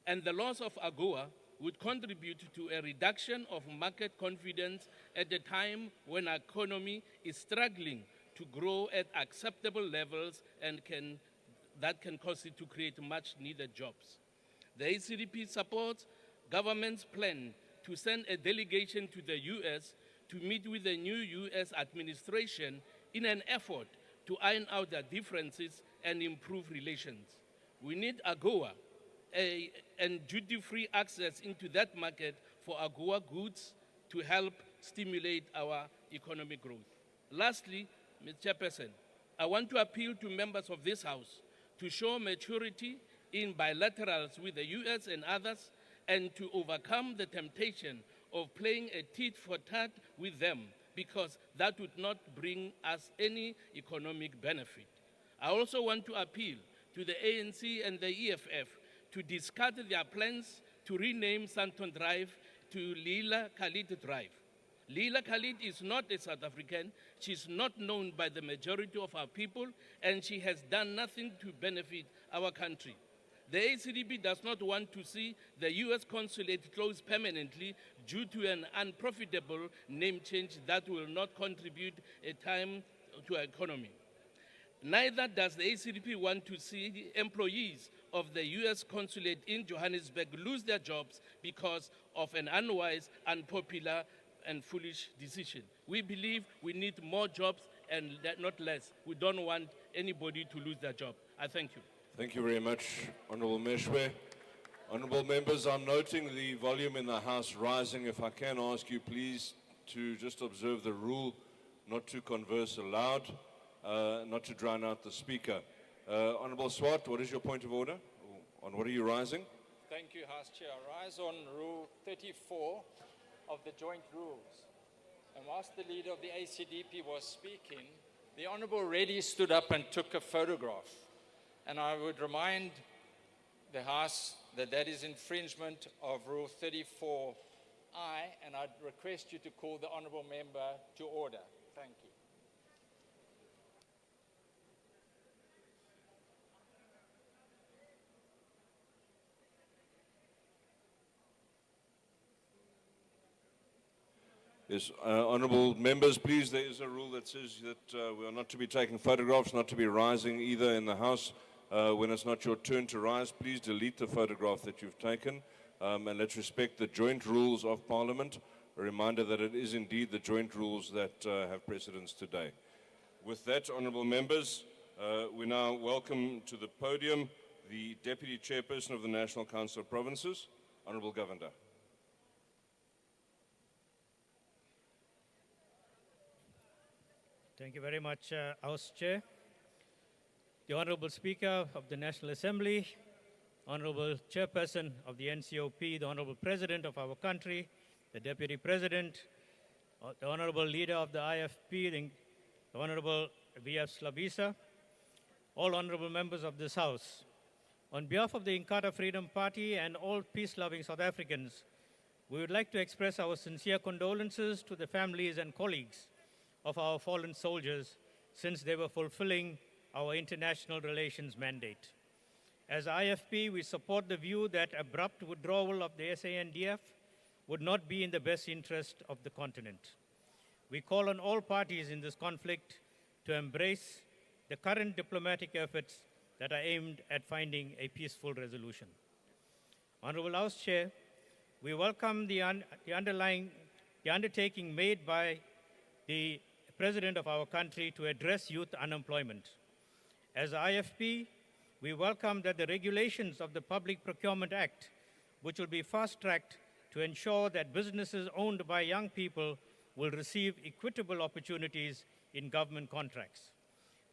and the loss of AGOA would contribute to a reduction of market confidence at a time when our economy is struggling to grow at acceptable levels and that can cause it to create much needed jobs. The ACDP supports government's plan to send a delegation to the US to meet with the new US administration in an effort to iron out their differences and improve relations. We need AGOA and duty-free access into that market for AGOA goods to help stimulate our economic growth. Lastly, Mr. Chairperson, I want to appeal to members of this House to show maturity in bilaterals with the US and others, and to overcome the temptation of playing a tit-for-tat with them, because that would not bring us any economic benefit. I also want to appeal to the ANC and the EFF to discard their plans to rename Santon Drive to Leila Khalid Drive. Leila Khalid is not a South African, she's not known by the majority of our people, and she has done nothing to benefit our country. The ACDP does not want to see the US consulate closed permanently due to an unprofitable name change that will not contribute a time to our economy. Neither does the ACDP want to see employees of the US consulate in Johannesburg lose their jobs because of an unwise, unpopular, and foolish decision. We believe we need more jobs and not less. We don't want anybody to lose their job. I thank you. Thank you very much, Honourable Meshwe. Honourable members, I'm noting the volume in the House rising. If I can ask you please to just observe the rule not to converse aloud, not to drown out the speaker. Honourable Swart, what is your point of order? On what are you rising? Thank you, House Chair. I rise on Rule 34 of the Joint Rules. And whilst the leader of the ACDP was speaking, the Honourable Reddy stood up and took a photograph. And I would remind the House that that is infringement of Rule 34I, and I'd request you to call the Honourable Member to order. Thank you. Yes, honourable members, please, there is a rule that says that we are not to be taking photographs, not to be rising either in the House. When it's not your turn to rise, please delete the photograph that you've taken, and let's respect the joint rules of Parliament. A reminder that it is indeed the joint rules that have precedence today. With that, honourable members, we now welcome to the podium the Deputy Chairperson of the National Council of Provinces, Honourable Govender. Thank you very much, House Chair. The Honourable Speaker of the National Assembly, Honourable Chairperson of the NCOP, the Honourable President of our country, the Deputy President, the Honourable Leader of the IFP, the Honourable V.F. Slabisa, all Honourable Members of this House. On behalf of the Inkatha Freedom Party and all peace-loving South Africans, we would like to express our sincere condolences to the families and colleagues of our fallen soldiers since they were fulfilling our international relations mandate. As IFP, we support the view that abrupt withdrawal of the SANDF would not be in the best interest of the continent. We call on all parties in this conflict to embrace the current diplomatic efforts that are aimed at finding a peaceful resolution. Honourable House Chair, we welcome the undertaking made by the President of our country to address youth unemployment. As IFP, we welcome that the regulations of the Public Procurement Act, which will be fast-tracked to ensure that businesses owned by young people will receive equitable opportunities in government contracts.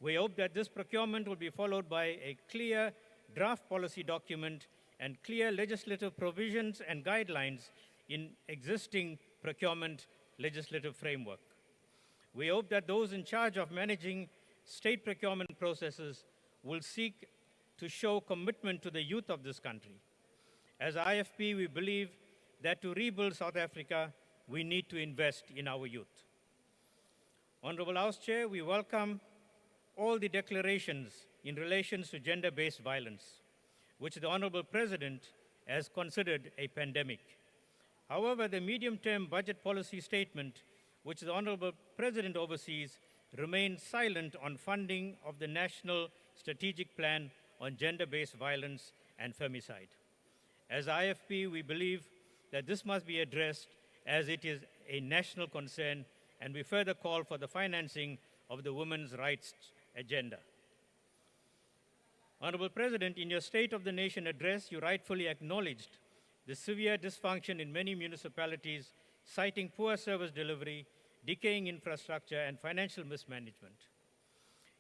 We hope that this procurement will be followed by a clear draft policy document and clear legislative provisions and guidelines in existing procurement legislative framework. We hope that those in charge of managing state procurement processes will seek to show commitment to the youth of this country. As IFP, we believe that to rebuild South Africa, we need to invest in our youth. Honourable House Chair, we welcome all the declarations in relation to gender-based violence, which the Honourable President has considered a pandemic. However, the medium-term budget policy statement, which the Honourable President oversees, remains silent on funding of the National Strategic Plan on Gender-Based Violence and Femicide. As IFP, we believe that this must be addressed as it is a national concern, and we further call for the financing of the women's rights agenda. Honourable President, in your State of the Nation address, you rightfully acknowledged the severe dysfunction in many municipalities, citing poor service delivery, decaying infrastructure, and financial mismanagement.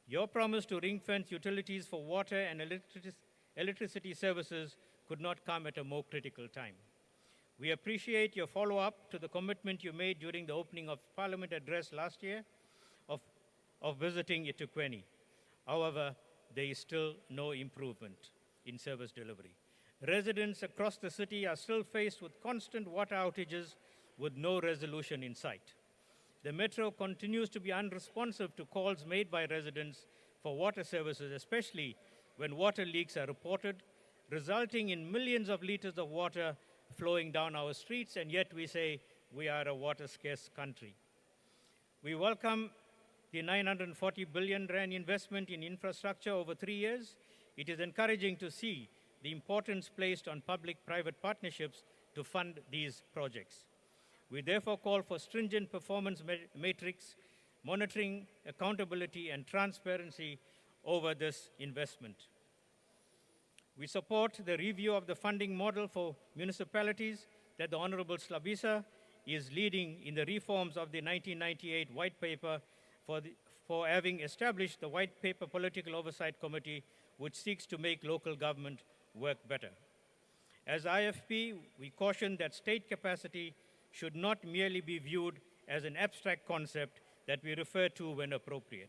Your promise to ring-fence utilities for water and electricity services could not come at a more critical time. We appreciate your follow-up to the commitment you made during the opening of Parliament address last year of visiting eThekwini. However, there is still no improvement in service delivery. Residents across the city are still faced with constant water outages with no resolution in sight. The Metro continues to be unresponsive to calls made by residents for water services, especially when water leaks are reported, resulting in millions of liters of water flowing down our streets, and yet we say we are a water-scarce country. We welcome the 940 billion rand investment in infrastructure over 3 years, it is encouraging to see the importance placed on public-private partnerships to fund these projects. We therefore call for stringent performance matrix, monitoring, accountability, and transparency over this investment. We support the review of the funding model for municipalities that the Honorable Slabisa is leading in the reforms of the 1998 White Paper for having established the White Paper Political Oversight Committee, which seeks to make local government work better. As IFP, we caution that state capacity should not merely be viewed as an abstract concept that we refer to when appropriate.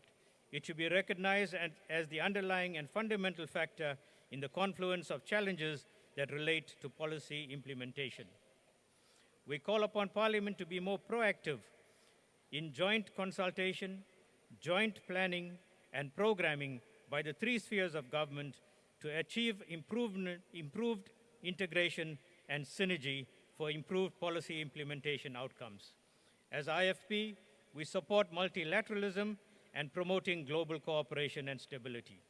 It should be recognized as the underlying and fundamental factor in the confluence of challenges that relate to policy implementation. We call upon Parliament to be more proactive in joint consultation, joint planning, and programming by the three spheres of government to achieve improved integration and synergy for improved policy implementation outcomes. As IFP, we support multilateralism and promoting global cooperation and stability.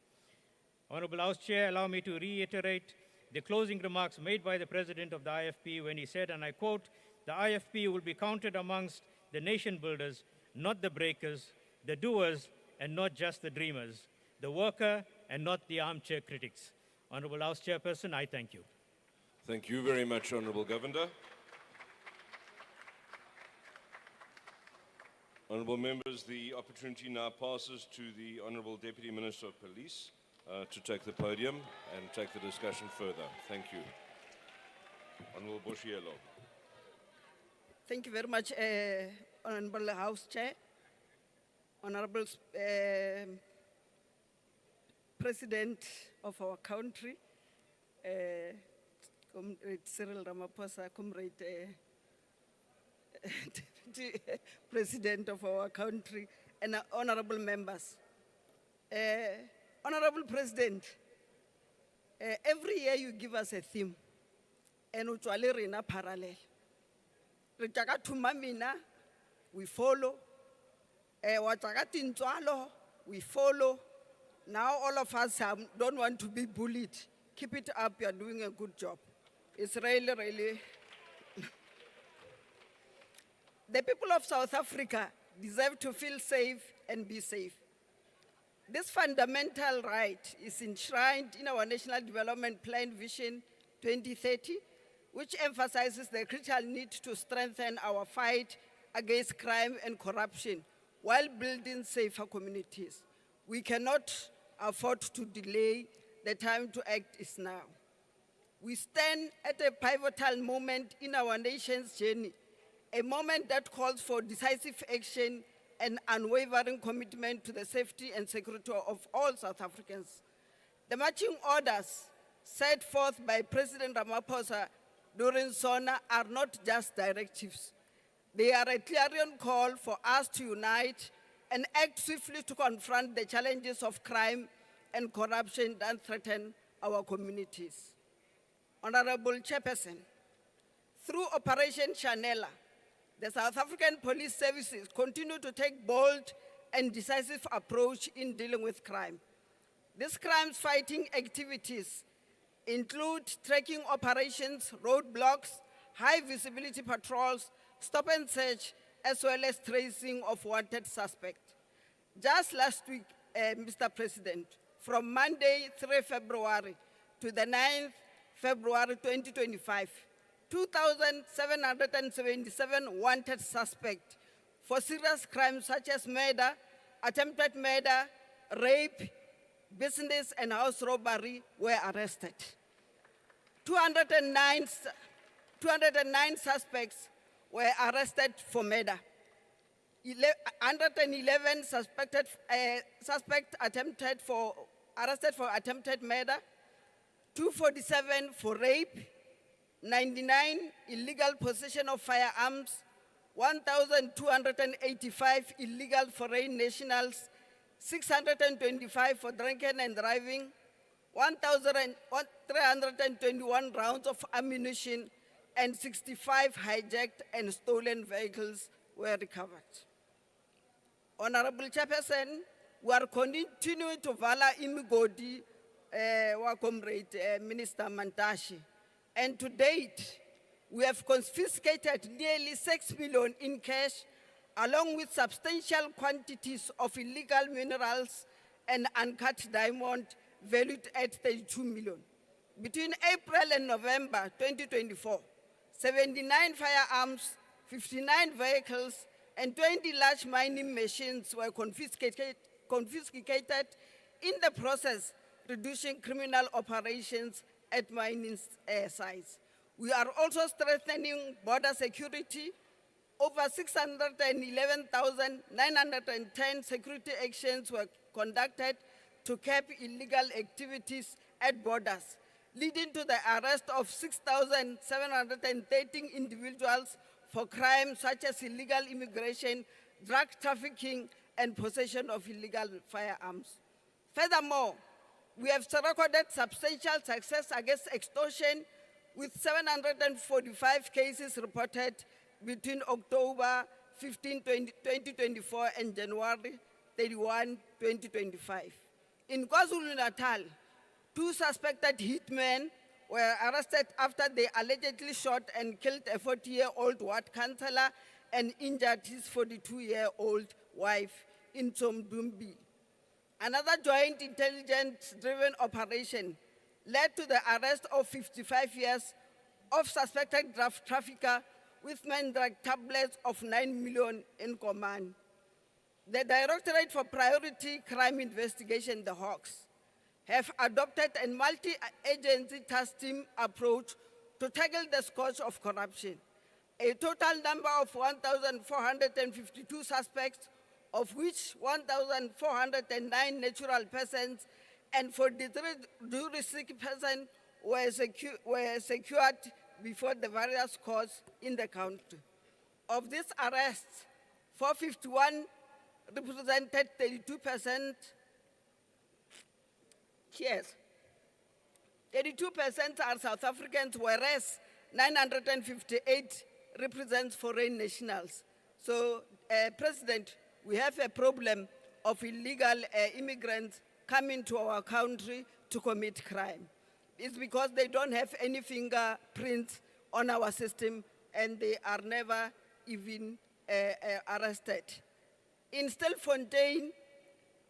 Honorable House Chair, allow me to reiterate the closing remarks made by the President of the IFP when he said, and I quote, "The IFP will be counted amongst the nation builders, not the breakers, the doers, and not just the dreamers, the worker and not the armchair critics." Honorable House Chairperson, I thank you. Thank you very much, Honourable Governor. Honourable members, the opportunity now passes to the Honourable Deputy Minister of Police to take the podium and take the discussion further. Thank you. Honourable Boshielo. Thank you very much, Honourable House Chair, Honourable President of our country, Comrade Cyril Ramaphosa, Comrade Deputy President of our country, and honourable members. Honourable President, every year you give us a theme, and utswale rena parallel. Retaka tumamina, we follow. Wataka tintswalo, we follow. Now all of us don't want to be bullied. Keep it up, you're doing a good job. It's really, really. The people of South Africa deserve to feel safe and be safe. This fundamental right is enshrined in our National Development Plan Vision 2030, which emphasizes the critical need to strengthen our fight against crime and corruption while building safer communities. We cannot afford to delay. The time to act is now. We stand at a pivotal moment in our nation's journey, a moment that calls for decisive action and unwavering commitment to the safety and security of all South Africans. The marching orders set forth by President Ramaphosa during SONA are not just directives. They are a clarion call for us to unite and act swiftly to confront the challenges of crime and corruption that threaten our communities. Honorable Chairperson, through Operation Chanela, the South African Police Services continue to take bold and decisive approach in dealing with crime. These crimes-fighting activities include tracking operations, roadblocks, high-visibility patrols, stop and search, as well as tracing of wanted suspects. Just last week, Mr. President, from Monday, 3 February to the 9th February 2025, 2,777 wanted suspects for serious crimes such as murder, attempted murder, rape, business and house robbery were arrested. 209 suspects were arrested for murder. 111 suspects arrested for attempted murder, 247 for rape, 99 illegal possession of firearms, 1,285 illegal foreign nationals, 625 for drinking and driving, 1,321 rounds of ammunition, and 65 hijacked and stolen vehicles were recovered. Honorable Chairperson, we are continuing to vala imigodi wa comrade Minister Mantashe. And to date, we have confiscated nearly 6 million in cash, along with substantial quantities of illegal minerals and uncut diamond valued at 32 million. Between April and November 2024, 79 firearms, 59 vehicles, and 20 large mining machines were confiscated in the process, reducing criminal operations at mining sites. We are also strengthening border security. Over 611,910 security actions were conducted to curb illegal activities at borders, leading to the arrest of 6,713 individuals for crimes such as illegal immigration, drug trafficking, and possession of illegal firearms. Furthermore, we have recorded substantial success against extortion, with 745 cases reported between October 15, 2024 and January 31, 2025. In KwaZulu-Natal, 2 suspected hitmen were arrested after they allegedly shot and killed a 40-year-old ward councillor and injured his 42-year-old wife in Tsomdumbi. Another joint intelligence-driven operation led to the arrest of 55 years of suspected drug trafficker with main drug tablets of 9 million in command. The Directorate for Priority Crime Investigation, the Hawks, have adopted a multi-agency task team approach to tackle the scourge of corruption. A total number of 1,452 suspects, of which 1,409 natural persons and 43 juristic persons were secured before the various courts in the country. Of these arrests, 451 represented 32%. Yes, 32% are South Africans, whereas 958 represents foreign nationals. So, President, we have a problem of illegal immigrants coming to our country to commit crime. It's because they don't have any fingerprints on our system and they are never even arrested. In Stilfontein,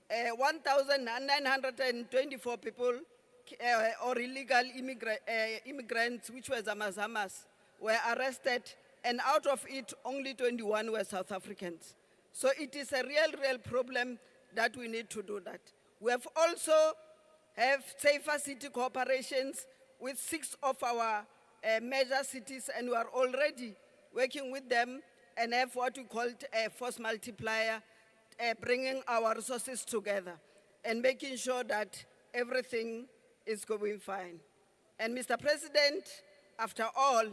1,924 people or illegal immigrants, which were Zamazamas, were arrested, and out of it, only 21 were South Africans. So it is a real problem that we need to do that. We have also have safer city cooperations with 6 of our major cities, and we are already working with them and have what we call a force multiplier, bringing our resources together and making sure that everything is going fine. And Mr. President, after all,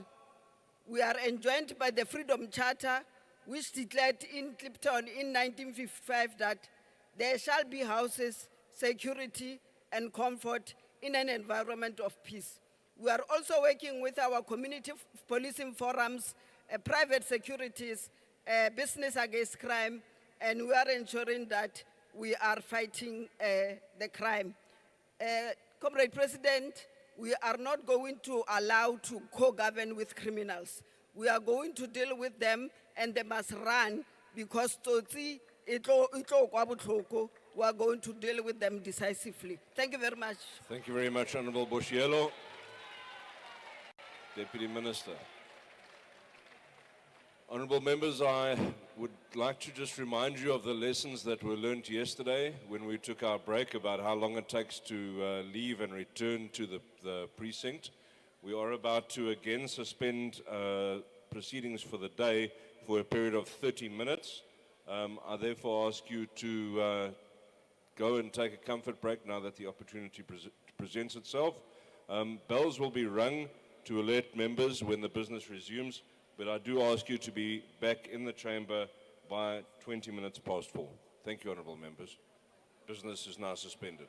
we are enjoined by the Freedom Charter, which declared in Clipton in 1955 that there shall be houses, security, and comfort in an environment of peace. We are also working with our community policing forums, private securities, business against crime, and we are ensuring that we are fighting the crime. Comrade President, we are not going to allow to co-govern with criminals. We are going to deal with them and they must run because we are going to deal with them decisively. Thank you very much. Thank you very much, Honorable Boshielo. Deputy Minister. Honorable members, I would like to just remind you of the lessons that were learned yesterday when we took our break about how long it takes to leave and return to the precinct. We are about to again suspend proceedings for the day for a period of 30 minutes. I therefore ask you to go and take a comfort break now that the opportunity presents itself. Bells will be rung to alert members when the business resumes, but I do ask you to be back in the chamber by 20 minutes past 4. Thank you, honorable members. Business is now suspended.